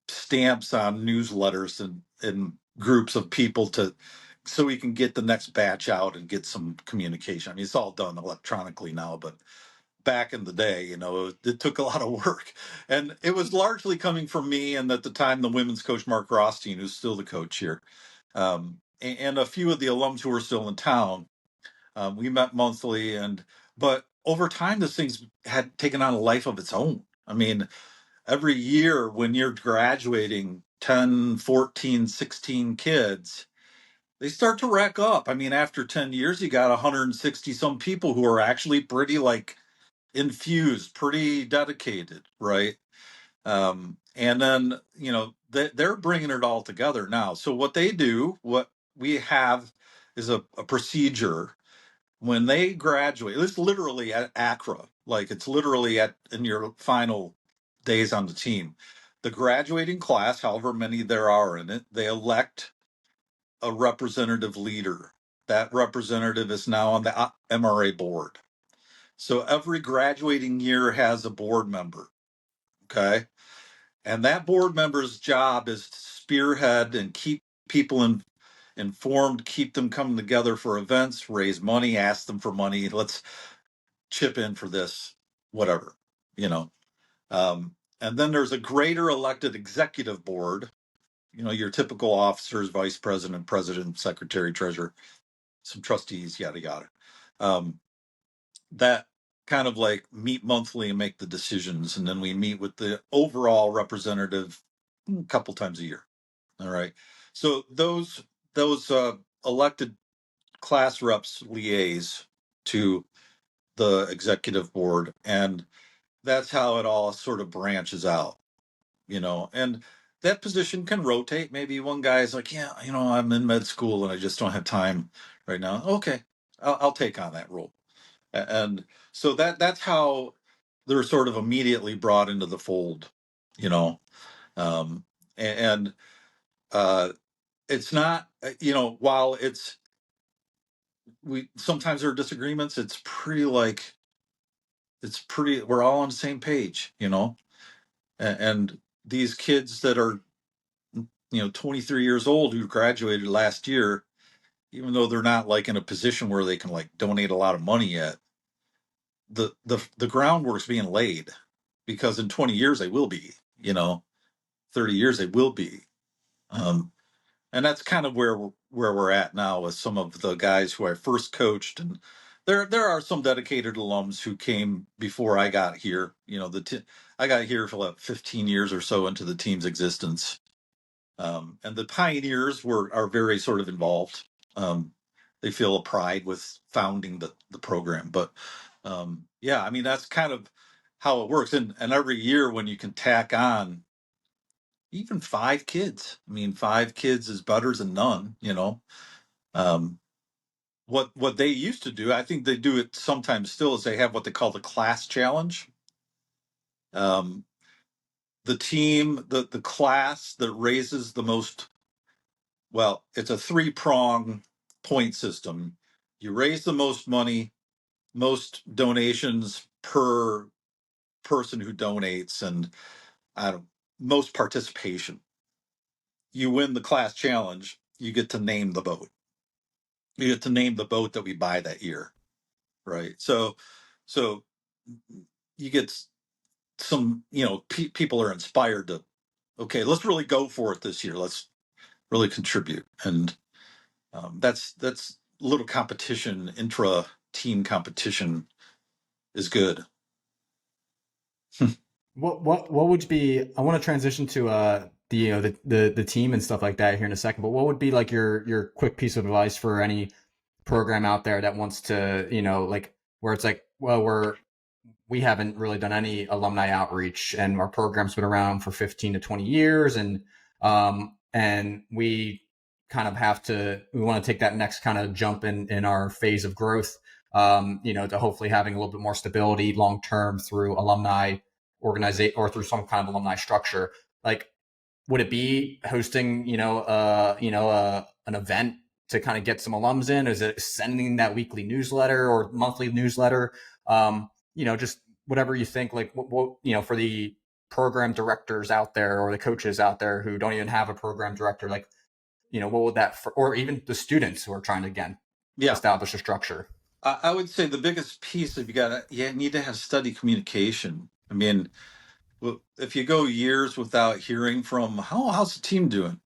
stamps on newsletters and groups of people so we can get the next batch out and get some communication. I mean, it's all done electronically now, but back in the day, it took a lot of work, and it was largely coming from me. And at the time, the women's coach, Mark Rothstein, who's still the coach here, and a few of the alums who were still in town. We met monthly, but over time, this thing's had taken on a life of its own. I mean, every year when you're graduating 10, 14, 16 kids, they start to rack up. I mean, after 10 years, you got 160 some people who are actually pretty like infused, pretty dedicated, right? And then, they're bringing it all together now. So what we have is a procedure when they graduate. It's literally at ACRA, like it's literally in your final days on the team. The graduating class, however many there are in it, they elect a representative leader. That representative is now on the MRA board. So every graduating year has a board member. Okay. And that board member's job is to spearhead and keep people informed, keep them coming together for events, raise money, ask them for money. Let's chip in for this, whatever, you know. And then there's a greater elected executive board, your typical officers, vice president, president, secretary, treasurer, some trustees, yada, yada. Um, that kind of like meet monthly and make the decisions. And then we meet with the overall representative a couple times a year. All right. So those elected class reps liaise to the executive board, and that's how it all sort of branches out, and that position can rotate. Maybe one guy's like, yeah, I'm in med school and I just don't have time right now. Okay, I'll take on that role. And so that's how they're sort of immediately brought into the fold, you know. Um, and it's not, while we sometimes there are disagreements, we're all on the same page, and these kids that are, 23 years old who graduated last year, even though they're not like in a position where they can like donate a lot of money yet, the groundwork's being laid, because in 20 years they will be, 30 years they will be. Um, and that's kind of where we're at now with some of the guys who I first coached. And there are some dedicated alums who came before I got here. I got here for like 15 years or so into the team's existence. And the pioneers are very sort of involved. They feel a pride with founding the program. But yeah, I mean, that's kind of how it works. And every year when you can tack on even 5 kids, I mean, 5 kids is better than none. Um, what they used to do, I think they do it sometimes still, is they have what they call the class challenge. Um, the class that raises the most, well, it's a 3-prong point system. You raise the most money, most donations per person who donates, and I don't most participation. You win the class challenge, you get to name the boat. You get to name the boat that we buy that year. right? So you get some, people are inspired to, okay, let's really go for it this year. Let's really contribute. And that's little competition, intra team competition is good. What would be? I want to transition to the the team and stuff like that here in a second. But what would be like your quick piece of advice for any program out there that wants to, like where it's like, well, we haven't really done any alumni outreach, and our program's been around for 15 to 20 years, and we kind of we want to take that next kind of jump in our phase of growth, to hopefully having a little bit more stability long term through alumni organization or through some kind of alumni structure. Like, would it be hosting, an event to kind of get some alums in? Is it sending that weekly newsletter or monthly newsletter? Just whatever you think, like what for the program directors out there or the coaches out there who don't even have a program director, like, what would that, or even the students who are trying to, again, Yeah. establish a structure? I would say the biggest piece, if you need to have steady communication. I mean, if you go years without hearing from, how's the team doing,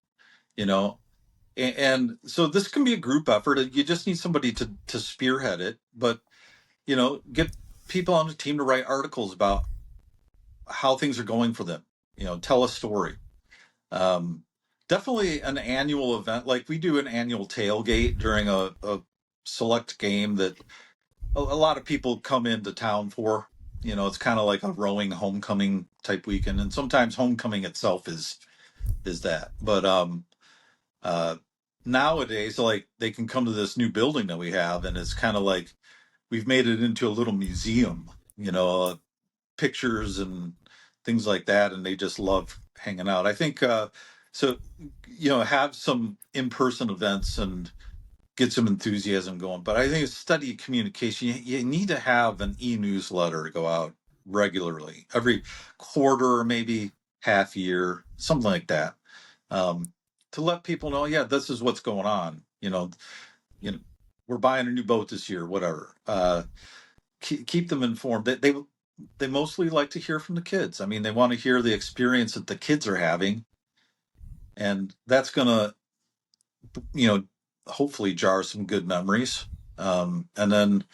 and so this can be a group effort. You just need somebody to spearhead it, but get people on the team to write articles about how things are going for them. Tell a story. Definitely an annual event, like we do an annual tailgate during a select game that a lot of people come into town for. It's kind of like a rowing homecoming type weekend, and sometimes homecoming itself is that. But nowadays, like, they can come to this new building that we have, and it's kind of like we've made it into a little museum. Pictures and things like that, and they just love hanging out. I think so. Have some in-person events and get some enthusiasm going. But I think it's steady communication. You need to have an e-newsletter go out regularly, every quarter or maybe half year, something like that, to let people know, yeah, this is what's going on. We're buying a new boat this year, whatever. Keep them informed. They mostly like to hear from the kids. I mean, they want to hear the experience that the kids are having, and that's gonna, hopefully jar some good memories. And then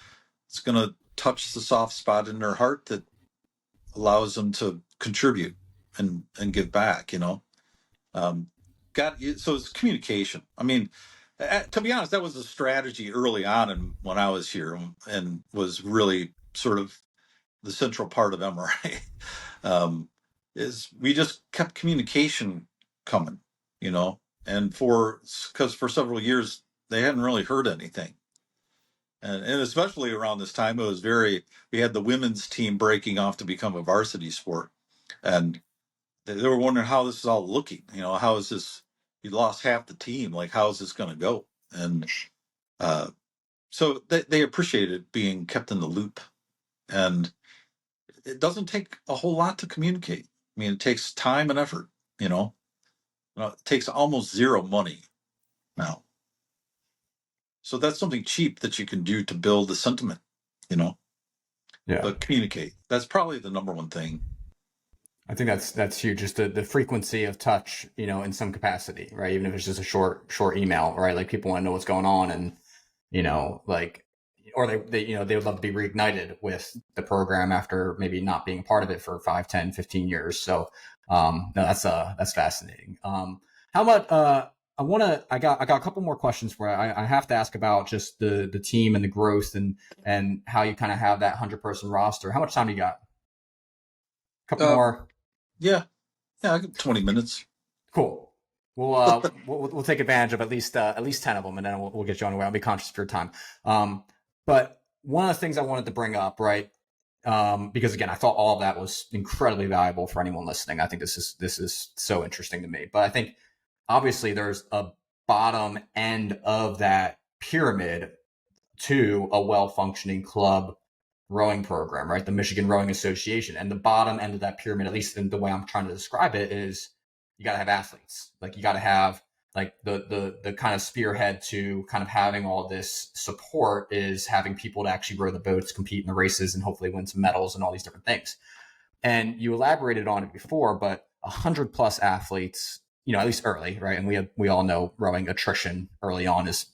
it's gonna touch the soft spot in their heart that allows them to contribute and give back. So it's communication. I mean, to be honest, that was a strategy early on, and when I was here, and was really sort of the central part of MRA, is we just kept communication coming, and because for several years they hadn't really heard anything. And especially around this time, we had the women's team breaking off to become a varsity sport. And they were wondering how this is all looking, how is this, you lost half the team. Like, how is this going to go? And so they appreciated being kept in the loop. And it doesn't take a whole lot to communicate. I mean, it takes time and effort, it takes almost zero money now. So that's something cheap that you can do to build the sentiment, Yeah. but communicate. That's probably the number one thing. I think that's huge. Just the frequency of touch, in some capacity, right? Even if it's just a short email, right? Like, people want to know what's going on, and like, or they would love to be reignited with the program after maybe not being a part of it for 5, 10, 15 years. So no, that's fascinating. How about I got a couple more questions for you. I have to ask about just the team and the growth and how you kind of have that 100-person roster. How much time do you got? A couple more. Yeah, I got 20 minutes. Cool. We'll take advantage of at least 10 of them, and then we'll get you on the way. I'll be conscious of your time. But one of the things I wanted to bring up, right? Because again, I thought all of that was incredibly valuable for anyone listening. I think this is so interesting to me. But I think obviously there's a bottom end of that pyramid to a well-functioning club rowing program, right? The Michigan Rowing Association. And the bottom end of that pyramid, at least in the way I'm trying to describe it, is you got to have athletes. Like, you got to have like the kind of spearhead to kind of having all this support is having people to actually row the boats, compete in the races, and hopefully win some medals and all these different things. And you elaborated on it before, but 100+ athletes, at least early, right? And we all know rowing attrition early on is,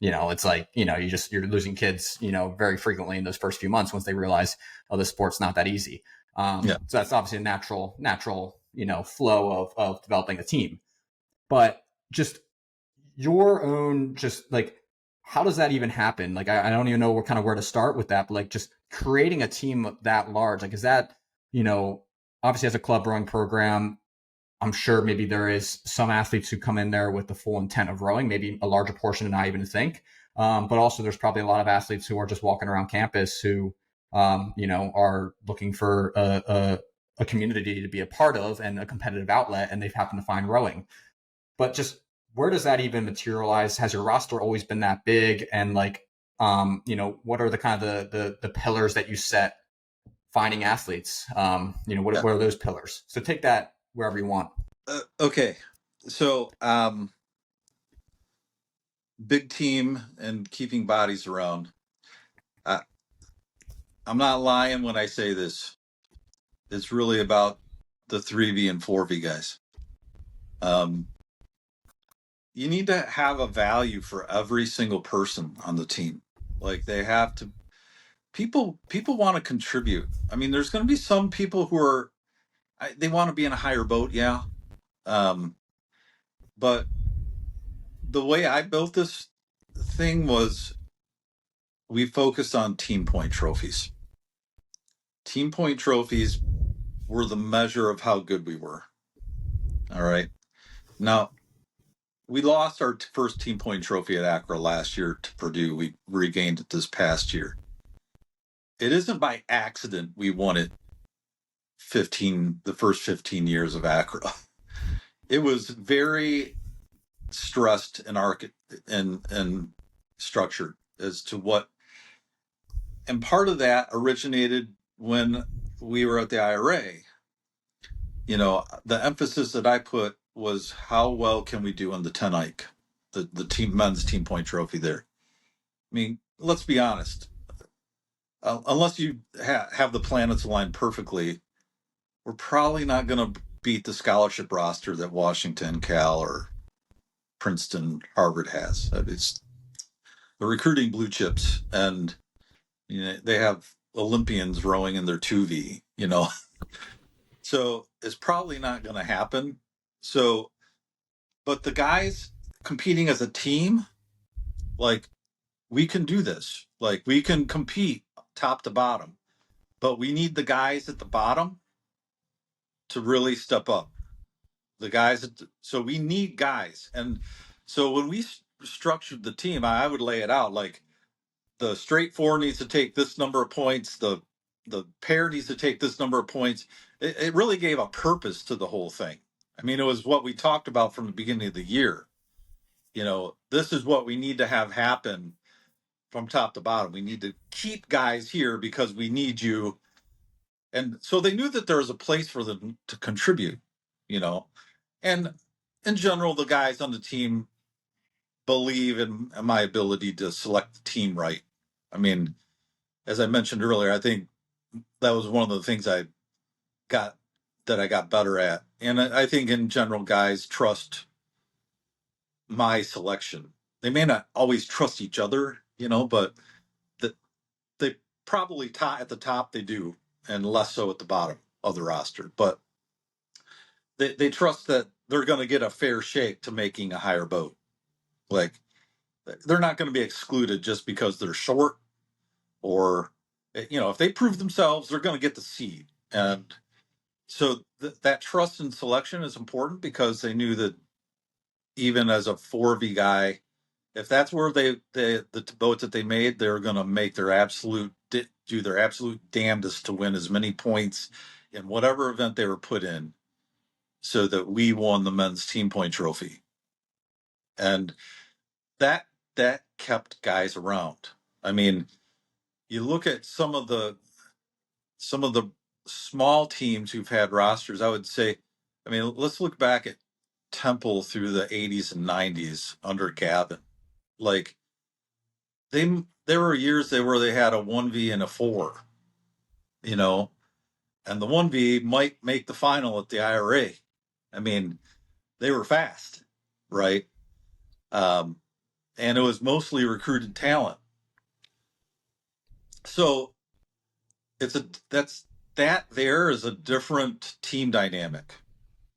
it's like, you're losing kids, very frequently in those first few months once they realize, oh, this sport's not that easy. Yeah. So that's obviously a natural, flow of developing a team. But just your own, just like, how does that even happen? Like, I don't even know where to start with that, but like just creating a team that large, like, is that, obviously as a club rowing program, I'm sure maybe there is some athletes who come in there with the full intent of rowing, maybe a larger portion than I even think. But also there's probably a lot of athletes who are just walking around campus who, are looking for a community to be a part of and a competitive outlet, and they've happened to find rowing. But just where does that even materialize? Has your roster always been that big? And like, what are the kind of the pillars that you set finding athletes? What, Yeah. what are those pillars? So take that wherever you want. Okay. So, big team and keeping bodies around. I, I'm not lying when I say this. It's really about the 3V and 4V guys. Um, you need to have a value for every single person on the team. Like they have to. People want to contribute. I mean, there's going to be some people who are they want to be in a higher boat, yeah. But the way I built this thing was we focused on team point trophies. Team point trophies were the measure of how good we were. All right. Now, we lost our first team point trophy at ACRA last year to Purdue. We regained it this past year. It isn't by accident we won it the first 15 years of ACRA. It was very stressed and structured as to what, and part of that originated when we were at the IRA. The emphasis that I put was how well can we do on the 10 Ike, the team men's team point trophy there. I mean, let's be honest. Unless you have the planets aligned perfectly, we're probably not going to beat the scholarship roster that Washington, Cal, or Princeton, Harvard has. It's the recruiting blue chips, and they have Olympians rowing in their 2V. So it's probably not going to happen. So, but the guys competing as a team, like we can do this. Like we can compete top to bottom, but we need the guys at the bottom to really step up. So we need guys. And so when we structured the team, I would lay it out like the straight four needs to take this number of points, the pair needs to take this number of points. It really gave a purpose to the whole thing. I mean, it was what we talked about from the beginning of the year. This is what we need to have happen from top to bottom. We need to keep guys here because we need you. And so they knew that there was a place for them to contribute, you know. And in general, the guys on the team believe in my ability to select the team right. I mean, as I mentioned earlier, I think that was one of the things got I got better at. And I think in general, guys trust my selection. They may not always trust each other, but that they probably at the top they do, and less so at the bottom of the roster. But they trust that they're going to get a fair shake to making a higher boat. Like they're not going to be excluded just because they're short, or if they prove themselves, they're going to get the seed. And so that trust in selection is important because they knew that even as a 4V guy, if that's where the boats that they made, they're going to make do their absolute damnedest to win as many points in whatever event they were put in, so that we won the men's team point trophy. And that kept guys around. I mean, you look at some of the small teams who've had rosters. I would say, I mean, let's look back at Temple through the 80s and 90s under Gavin. Like there were years where they had a 1V and a 4, you know, and the 1V might make the final at the IRA. I mean, they were fast, right? And it was mostly recruited talent. So that there is a different team dynamic,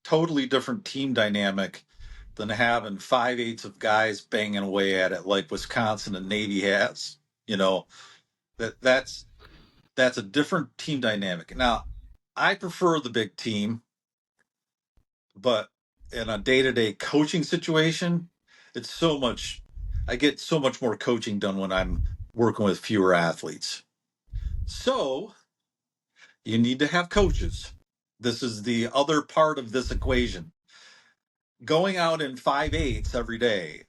totally different team dynamic than having 5/8 of guys banging away at it like Wisconsin and Navy has. You know, that's a different team dynamic. Now, I prefer the big team, but in a day-to-day coaching situation, it's so much I get so much more coaching done when I'm working with fewer athletes. So, you need to have coaches. This is the other part of this equation. Going out in 5/8 every day,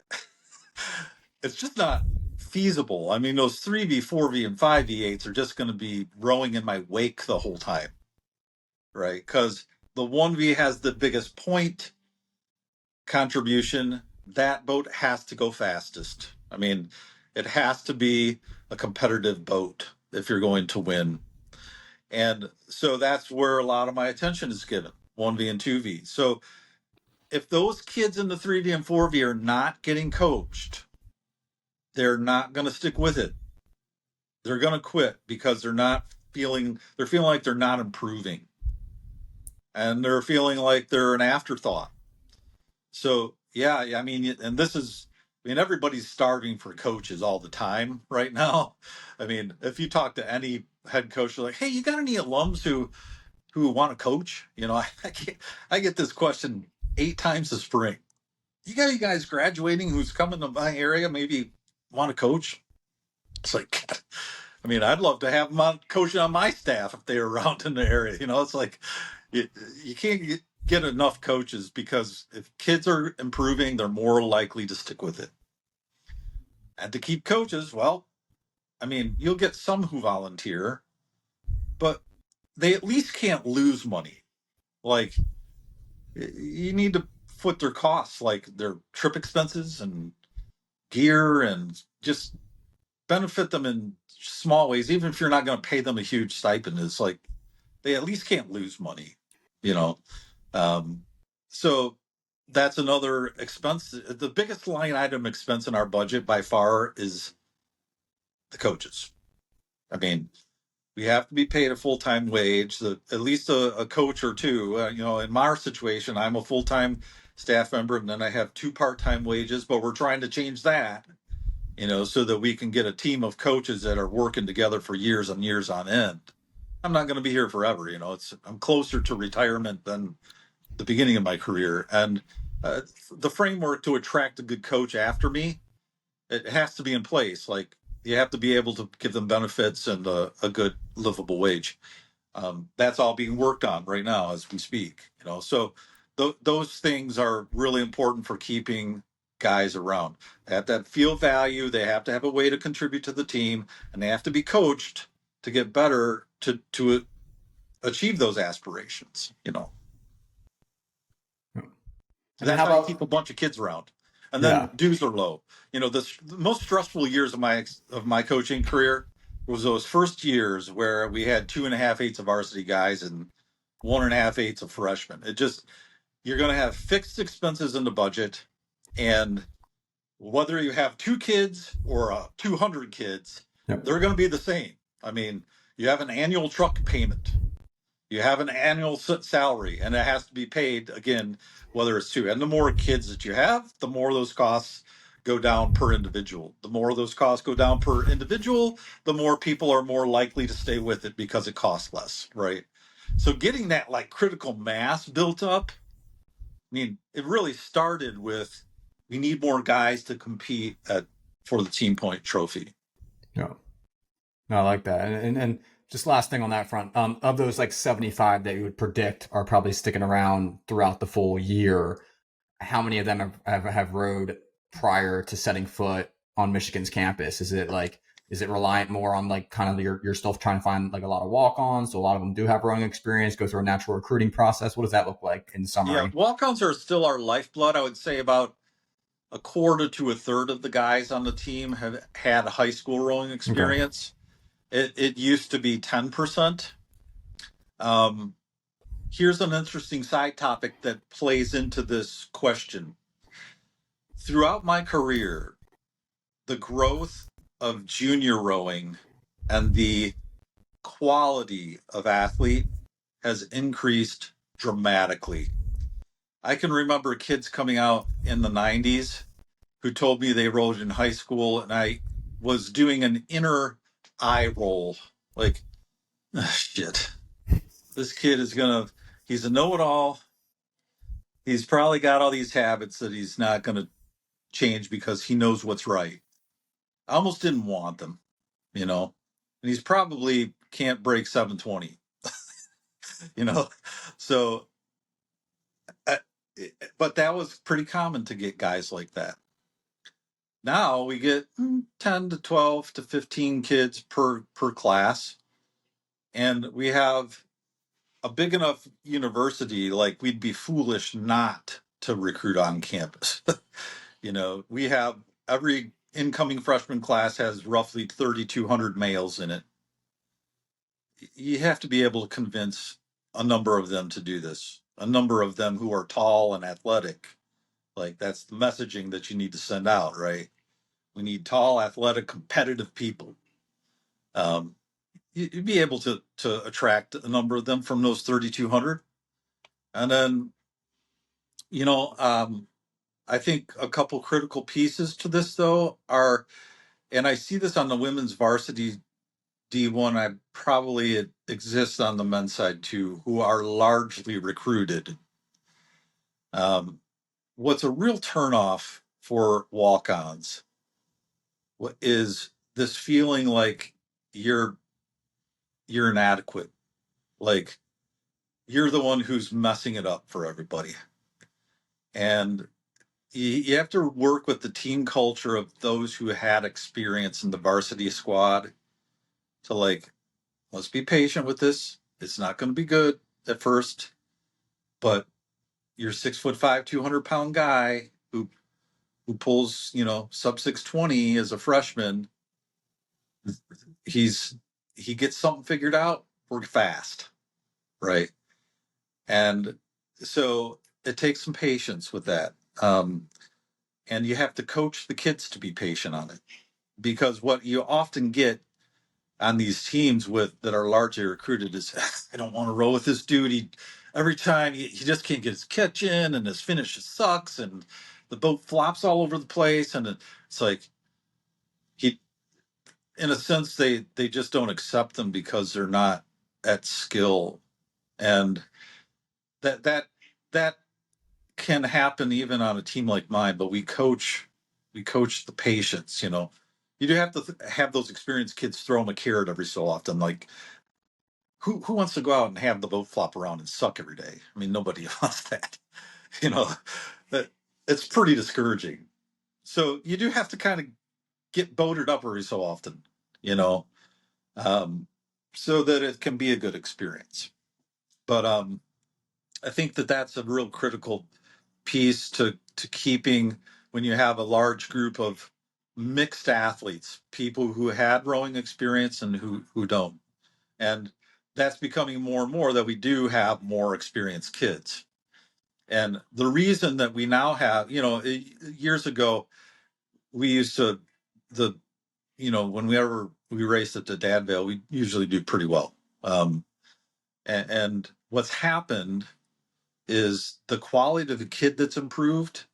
it's just not feasible. I mean, those 3V, 4V, and 5V8s are just going to be rowing in my wake the whole time, right? Because the 1V has the biggest point contribution. That boat has to go fastest. I mean, it has to be a competitive boat if you're going to win. And so that's where a lot of my attention is given, 1V and 2V. So if those kids in the 3V and 4V are not getting coached, they're not going to stick with it. They're going to quit because they're feeling like they're not improving. And they're feeling like they're an afterthought. So, yeah, I mean, everybody's starving for coaches all the time right now. I mean, if you talk to any head coach, they're like, hey, you got any alums who want to coach? You know, I get this question 8 times a spring. You got any guys graduating who's coming to my area, maybe want to coach? It's like, I mean, I'd love to have them on coaching on my staff if they were around in the area. You know, it's like you can't get enough coaches because if kids are improving, they're more likely to stick with it. And to keep coaches, well, I mean, you'll get some who volunteer, but they at least can't lose money. Like, you need to foot their costs, like their trip expenses and gear, and just benefit them in small ways, even if you're not going to pay them a huge stipend. It's like they at least can't lose money, you know. So that's another expense. The biggest line item expense in our budget by far is the coaches. I mean, we have to be paid a full-time wage, at least a coach or two. You know, in my situation, I'm a full-time staff member, and then I have 2 part-time wages, but we're trying to change that, you know, so that we can get a team of coaches that are working together for years and years on end. I'm not going to be here forever, you know. I'm closer to retirement than the beginning of my career, and the framework to attract a good coach after me, it has to be in place. Like, you have to be able to give them benefits and a good livable wage. That's all being worked on right now as we speak. You know, so those things are really important for keeping guys around. They have to feel value. They have to have a way to contribute to the team, and they have to be coached to get better to achieve those aspirations. You know. So And then that's how how you about keep a bunch of kids around. And yeah. then dues are low. You know, the most stressful years of my coaching career was those first years where we had 2.5/8 of varsity guys and 1.5/8 of freshmen. You're going to have fixed expenses in the budget, and whether you have 2 kids or 200 kids, Yep. they're going to be the same. I mean, you have an annual truck payment. You have an annual salary, and it has to be paid again, whether it's 2. And the more kids that you have, the more those costs go down per individual. The more those costs go down per individual, the more people are more likely to stay with it because it costs less, right? So getting that like critical mass built up, I mean, it really started with we need more guys to compete for the team point trophy. Yeah. No, I like that. And just last thing on that front, of those like 75 that you would predict are probably sticking around throughout the full year, how many of them have rowed prior to setting foot on Michigan's campus? Is it like Is it reliant more on like kind of you're still trying to find like a lot of walk-ons? So a lot of them do have rowing experience, go through a natural recruiting process. What does that look like in Yeah, summary? walk-ons are still our lifeblood. I would say about a quarter to a third of the guys on the team have had high school rowing Okay. experience. It used to be 10%. Um, Here's an interesting side topic that plays into this question. Throughout my career, the growth of junior rowing and the quality of athlete has increased dramatically. I can remember kids coming out in the 90s who told me they rowed in high school, and I was doing an inner eye roll like, "Ah, shit, this kid is gonna, he's a know it all. He's probably got all these habits that he's not gonna change because he knows what's right." I almost didn't want them, you know, and he's probably can't break 720, you know, so, uh, but that was pretty common to get guys like that. Now we get 10 to 12 to 15 kids per class, and we have a big enough university, like we'd be foolish not to recruit on campus. We have every incoming freshman class has roughly 3,200 males in it. You have to be able to convince a number of them to do this, a number of them who are tall and athletic. Like that's the messaging that you need to send out, right? We need tall, athletic, competitive people. Um, you'd be able to attract a number of them from those 3,200. And then, you know, I think a couple critical pieces to this, though, are, and I see this on the women's varsity D1, I probably it exists on the men's side too, who are largely recruited. Um, what's a real turnoff for walk-ons is this feeling like you're you're inadequate, like you're the one who's messing it up for everybody, and you have to work with the team culture of those who had experience in the varsity squad to like, let's be patient with this. It's not going to be good at first, but you're 6'5", 200-pound guy who pulls, sub 620 as a freshman. He's he gets something figured out. We're fast, right? And so it takes some patience with that. And you have to coach the kids to be patient on it, because what you often get on these teams with that are largely recruited is, I don't want to row with this dude. Every time he just can't get his catch in, and his finish sucks, and the boat flops all over the place, and it's like he, in a sense, they just don't accept them because they're not at skill, and that can happen even on a team like mine. But we coach the patience. You do have to have those experienced kids throw them a carrot every so often, like, who wants to go out and have the boat flop around and suck every day? I mean, nobody wants that. You know, that it's pretty discouraging. So you do have to kind of get boated up every so often, you know, um, so that it can be a good experience. But I think that that's a real critical piece to keeping when you have a large group of mixed athletes, people who had rowing experience and who don't. And that's becoming more and more that we do have more experienced kids. And the reason that we now have, years ago, we used to, whenever we raced at the Danville, we usually do pretty well. And what's happened is the quality of the kid that's improved.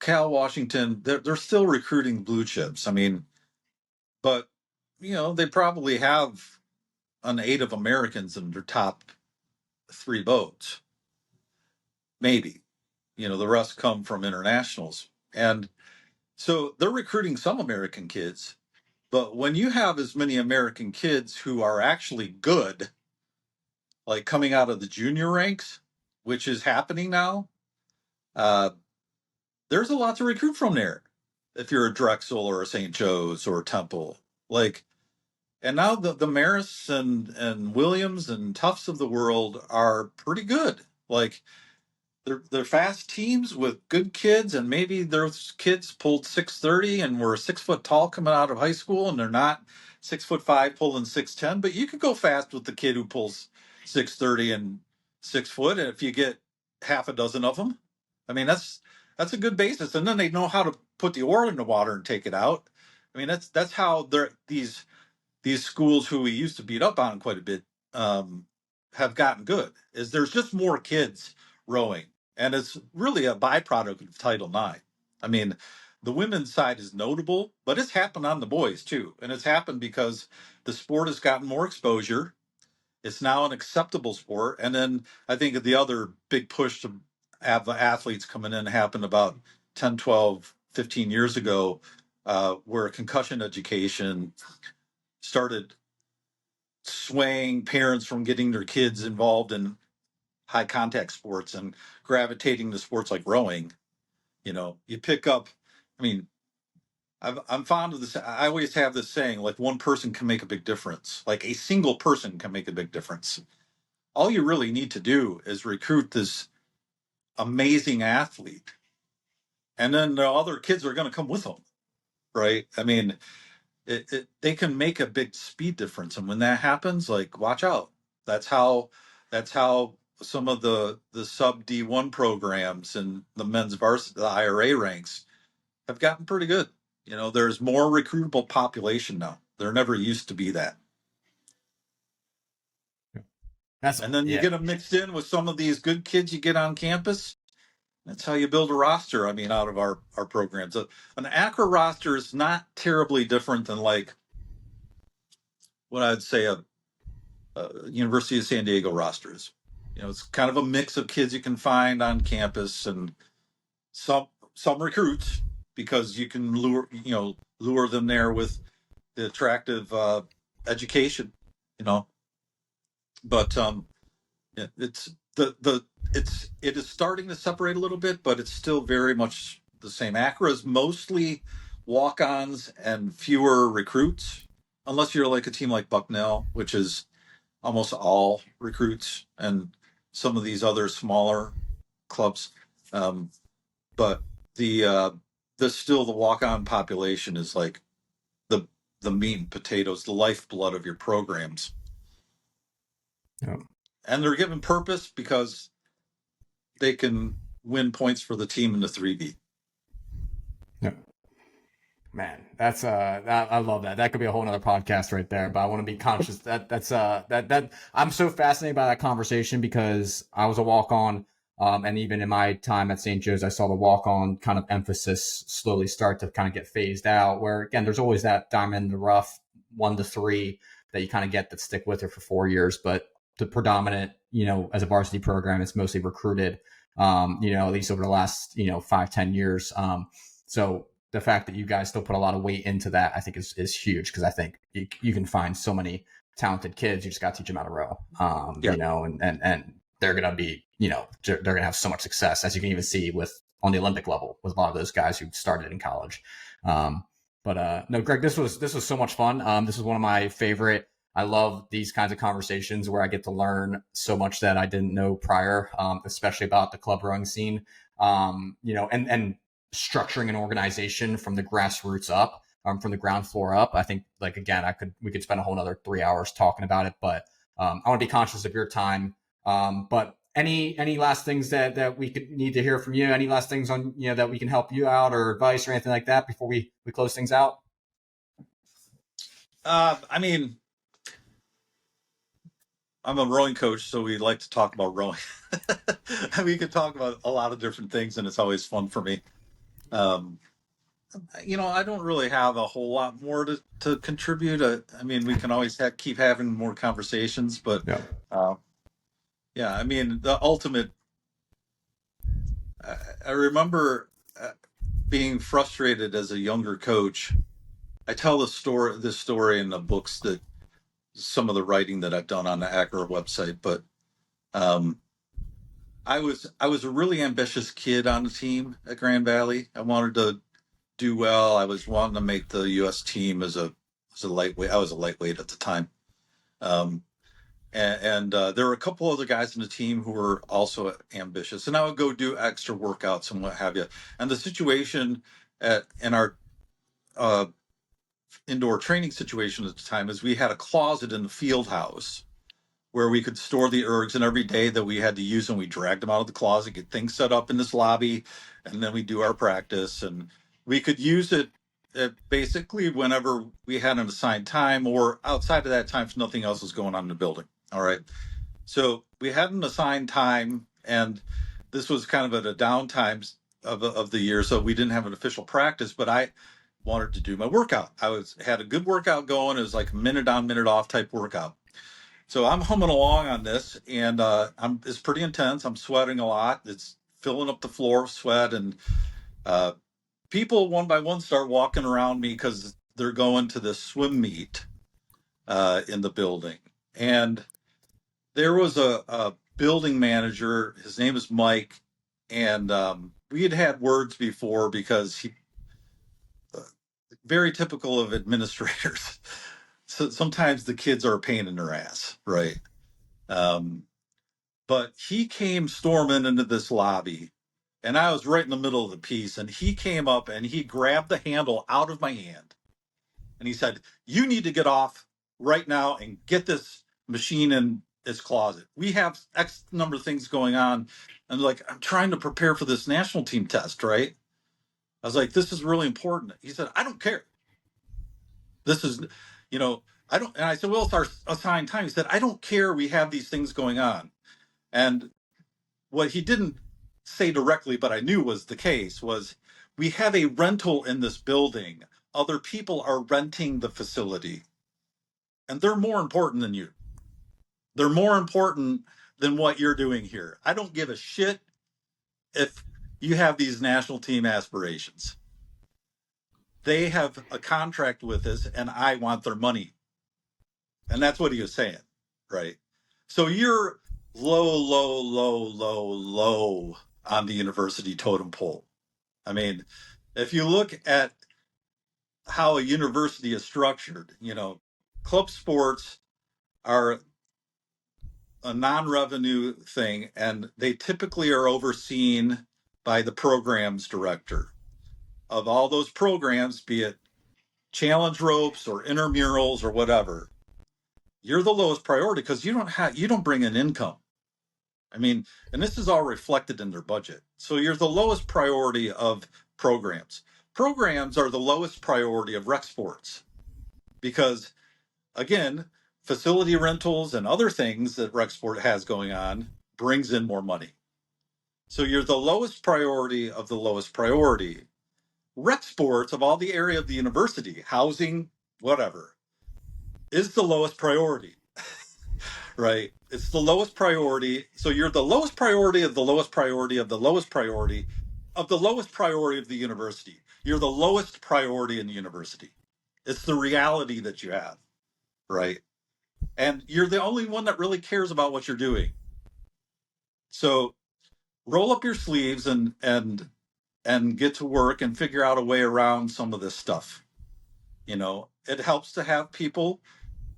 Cal Washington, they're still recruiting blue chips. I mean, but, they probably have an 8 of Americans in their top 3 boats, maybe. The rest come from internationals. And so they're recruiting some American kids. But when you have as many American kids who are actually good, like coming out of the junior ranks, which is happening now, uh, there's a lot to recruit from there. if you're a Drexel or a St. Joe's or a Temple. Like, and now the Marist and Williams and Tufts of the world are pretty good. Like, they're fast teams with good kids, and maybe those kids pulled 630 and were 6 foot tall coming out of high school, and they're not 6'5" pulling 610. But you could go fast with the kid who pulls 630 and 6 foot, and if you get half a dozen of them, I mean that's a good basis. And then they know how to put the oar in the water and take it out. I mean that's how these schools who we used to beat up on quite a bit have gotten good. Is there's just more kids rowing, and it's really a byproduct of Title IX. I mean, the women's side is notable, but it's happened on the boys too, and it's happened because the sport has gotten more exposure. It's now an acceptable sport, and then I think the other big push to have the athletes coming in happened about 10, 12, 15 years ago, where concussion education started swaying parents from getting their kids involved in high contact sports and gravitating to sports like rowing. You pick up, I mean, I'm fond of this. I always have this saying, like, one person can make a big difference. Like, a single person can make a big difference. All you really need to do is recruit this amazing athlete, and then the other kids are going to come with them, right? I mean, they can make a big speed difference, and when that happens, like, watch out. That's how some of the sub D1 programs and the men's varsity, the IRA ranks, have gotten pretty good. There's more recruitable population now. There never used to be that. And then you get them mixed in with some of these good kids you get on campus. That's how you build a roster. I mean, out of our programs, an ACRA roster is not terribly different than, like, what I'd say a University of San Diego roster is. It's kind of a mix of kids you can find on campus, and some recruits, because you can lure them there with the attractive education. But it's it is starting to separate a little bit, but it's still very much the same. ACRA is mostly walk-ons and fewer recruits, unless you're like a team like Bucknell, which is almost all recruits, and some of these other smaller clubs. But still the walk-on population is like the meat and potatoes, the lifeblood of your programs. Yeah. And they're given purpose because they can win points for the team in the 3B. Yeah. Man, that's I love that. That could be a whole nother podcast right there. But I want to be conscious that I'm so fascinated by that conversation, because I was a walk-on, and even in my time at St. Joe's, I saw the walk-on kind of emphasis slowly start to kind of get phased out. Where again, there's always that diamond in the rough 1 to 3 that you kind of get that stick with it for 4 years. But the predominant, as a varsity program, it's mostly recruited. At least over the last 5-10 years. So the fact that you guys still put a lot of weight into that, I think is huge, because I think you can find so many talented kids. You just got to teach them how to row, and they're going to be, they're going to have so much success, as you can even see on the Olympic level with a lot of those guys who started in college. No, Greg, this was so much fun. This is one of my favorite. I love these kinds of conversations where I get to learn so much that I didn't know prior, especially about the club rowing scene, and structuring an organization from the grassroots up, from the ground floor up. I think, like, again, we could spend a whole another 3 hours talking about it, but I want to be conscious of your time. But any last things that we could need to hear from you? Any last things on, that we can help you out, or advice or anything like that before we close things out? I mean, I'm a rowing coach, so we like to talk about rowing. We could talk about a lot of different things, and it's always fun for me. I don't really have a whole lot more to contribute. I mean, we can always keep having more conversations, but yeah, I mean, the ultimate. I remember being frustrated as a younger coach. I tell this story in the books, that some of the writing that I've done on the ACRA website, but I was a really ambitious kid on the team at Grand Valley. I wanted to do well. I was wanting to make the U.S. team as a lightweight. I was a lightweight at the time, um, and there were a couple other guys in the team who were also ambitious, and I would go do extra workouts and what have you. And the situation in our uh, indoor training situation at the time is we had a closet in the field house where we could store the ergs, and every day that we had to use them, we dragged them out of the closet, get things set up in this lobby, and then we do our practice. And we could use it basically whenever we had an assigned time or outside of that time if nothing else was going on in the building. All right. So we had an assigned time, and this was kind of at a downtime of the year, so we didn't have an official practice. But I wanted to do my workout. Had a good workout going. It was like a minute on, minute off type workout. So I'm humming along on this, and it's pretty intense. I'm sweating a lot. It's filling up the floor with sweat, and uh, people one by one start walking around me because they're going to this swim meet in the building. And there was a building manager. His name is Mike, and we had words before because he very typical of administrators. So sometimes the kids are a pain in their ass, right? Um, but he came storming into this lobby, and I was right in the middle of the piece, and he came up and he grabbed the handle out of my hand, and he said, "You need to get off right now and get this machine in its closet. We have X number of things going on." And like, I'm trying to prepare for this national team test, right? I was like, this is really important. He said, "I don't care. This is, you know, I don't." And I said, "Well, it's our assigned time." He said, "I don't care. We have these things going on." And what he didn't say directly, but I knew was the case, was we have a rental in this building. Other people are renting the facility, and they're more important than you. They're more important than what you're doing here. I don't give a shit if you have these national team aspirations. They have a contract with us, and I want their money. And that's what he was saying, right? So you're low, low, low, low, low on the university totem pole. I mean, if you look at how a university is structured, club sports are a non-revenue thing, and they typically are overseen by the programs director of all those programs, be it challenge ropes or intramurals or whatever. You're the lowest priority because you don't bring in income. I mean, and this is all reflected in their budget. So you're the lowest priority of programs. Programs are the lowest priority of rec sports because, again, facility rentals and other things that rec sport has going on brings in more money. So you're the lowest priority of the lowest priority. Rec sports of all the area of the university, housing, whatever, is the lowest priority. Right? It's the lowest priority. So you're the lowest priority of the lowest priority of the lowest priority of the lowest priority of the university. You're the lowest priority in the university. It's the reality that you have, right? And you're the only one that really cares about what you're doing. So roll up your sleeves and get to work and figure out a way around some of this stuff. It helps to have people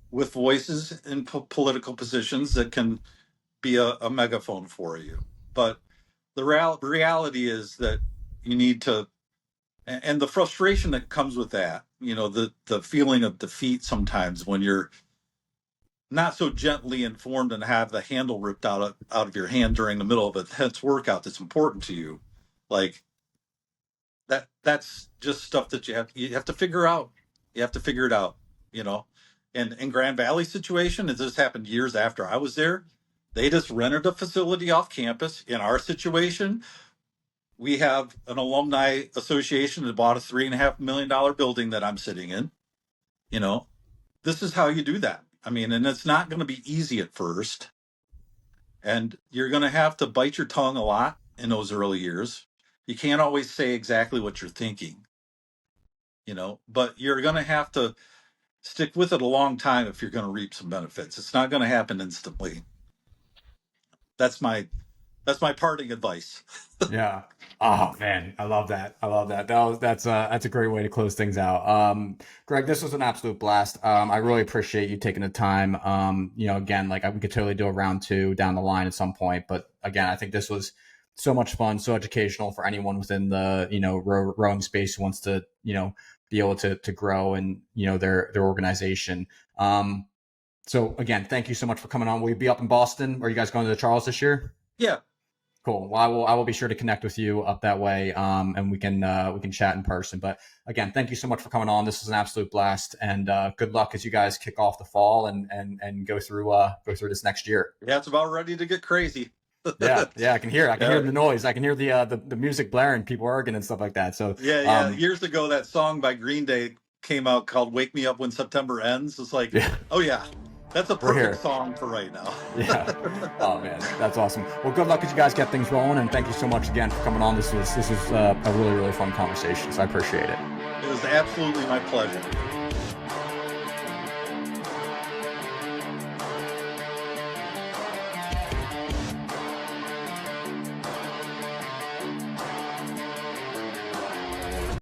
with voices in political positions that can be a megaphone for you. But the reality is that you need to, and the frustration that comes with that, the feeling of defeat sometimes when you're not so gently informed and have the handle ripped out of your hand during the middle of a tense workout that's important to you. Like that's just stuff that you have to figure out. You have to figure it out, you know. And in Grand Valley situation, and this happened years after I was there, they just rented a facility off campus. In our situation, we have an alumni association that bought a $3.5 million building that I'm sitting in. You know, this is how you do that. I mean, and it's not going to be easy at first. And you're going to have to bite your tongue a lot in those early years. You can't always say exactly what you're thinking, but you're going to have to stick with it a long time if you're going to reap some benefits. It's not going to happen instantly. That's my That's my parting advice. Yeah. Oh man, I love that. I love that. That's a great way to close things out. Greg, this was an absolute blast. I really appreciate you taking the time. Again, like we could totally do a round two down the line at some point, but again, I think this was so much fun, so educational for anyone within the rowing space who wants to be able to grow and their organization. So again, thank you so much for coming on. Will you be up in Boston? Are you guys going to the Charles this year? Yeah. Cool. Well, I will be sure to connect with you up that way, and we can chat in person. But again, thank you so much for coming on. This was an absolute blast, and good luck as you guys kick off the fall and go through this next year. Yeah, it's about ready to get crazy. Yeah, I can hear the noise. I can hear the music blaring, people arguing and stuff like that. So yeah. Years ago, that song by Green Day came out called "Wake Me Up When September Ends." It's like, oh yeah. That's a perfect song for right now. Yeah. Oh man, that's awesome. Well, good luck as you guys get things rolling, and thank you so much again for coming on. This is a really fun conversation, so I appreciate it. It was absolutely my pleasure.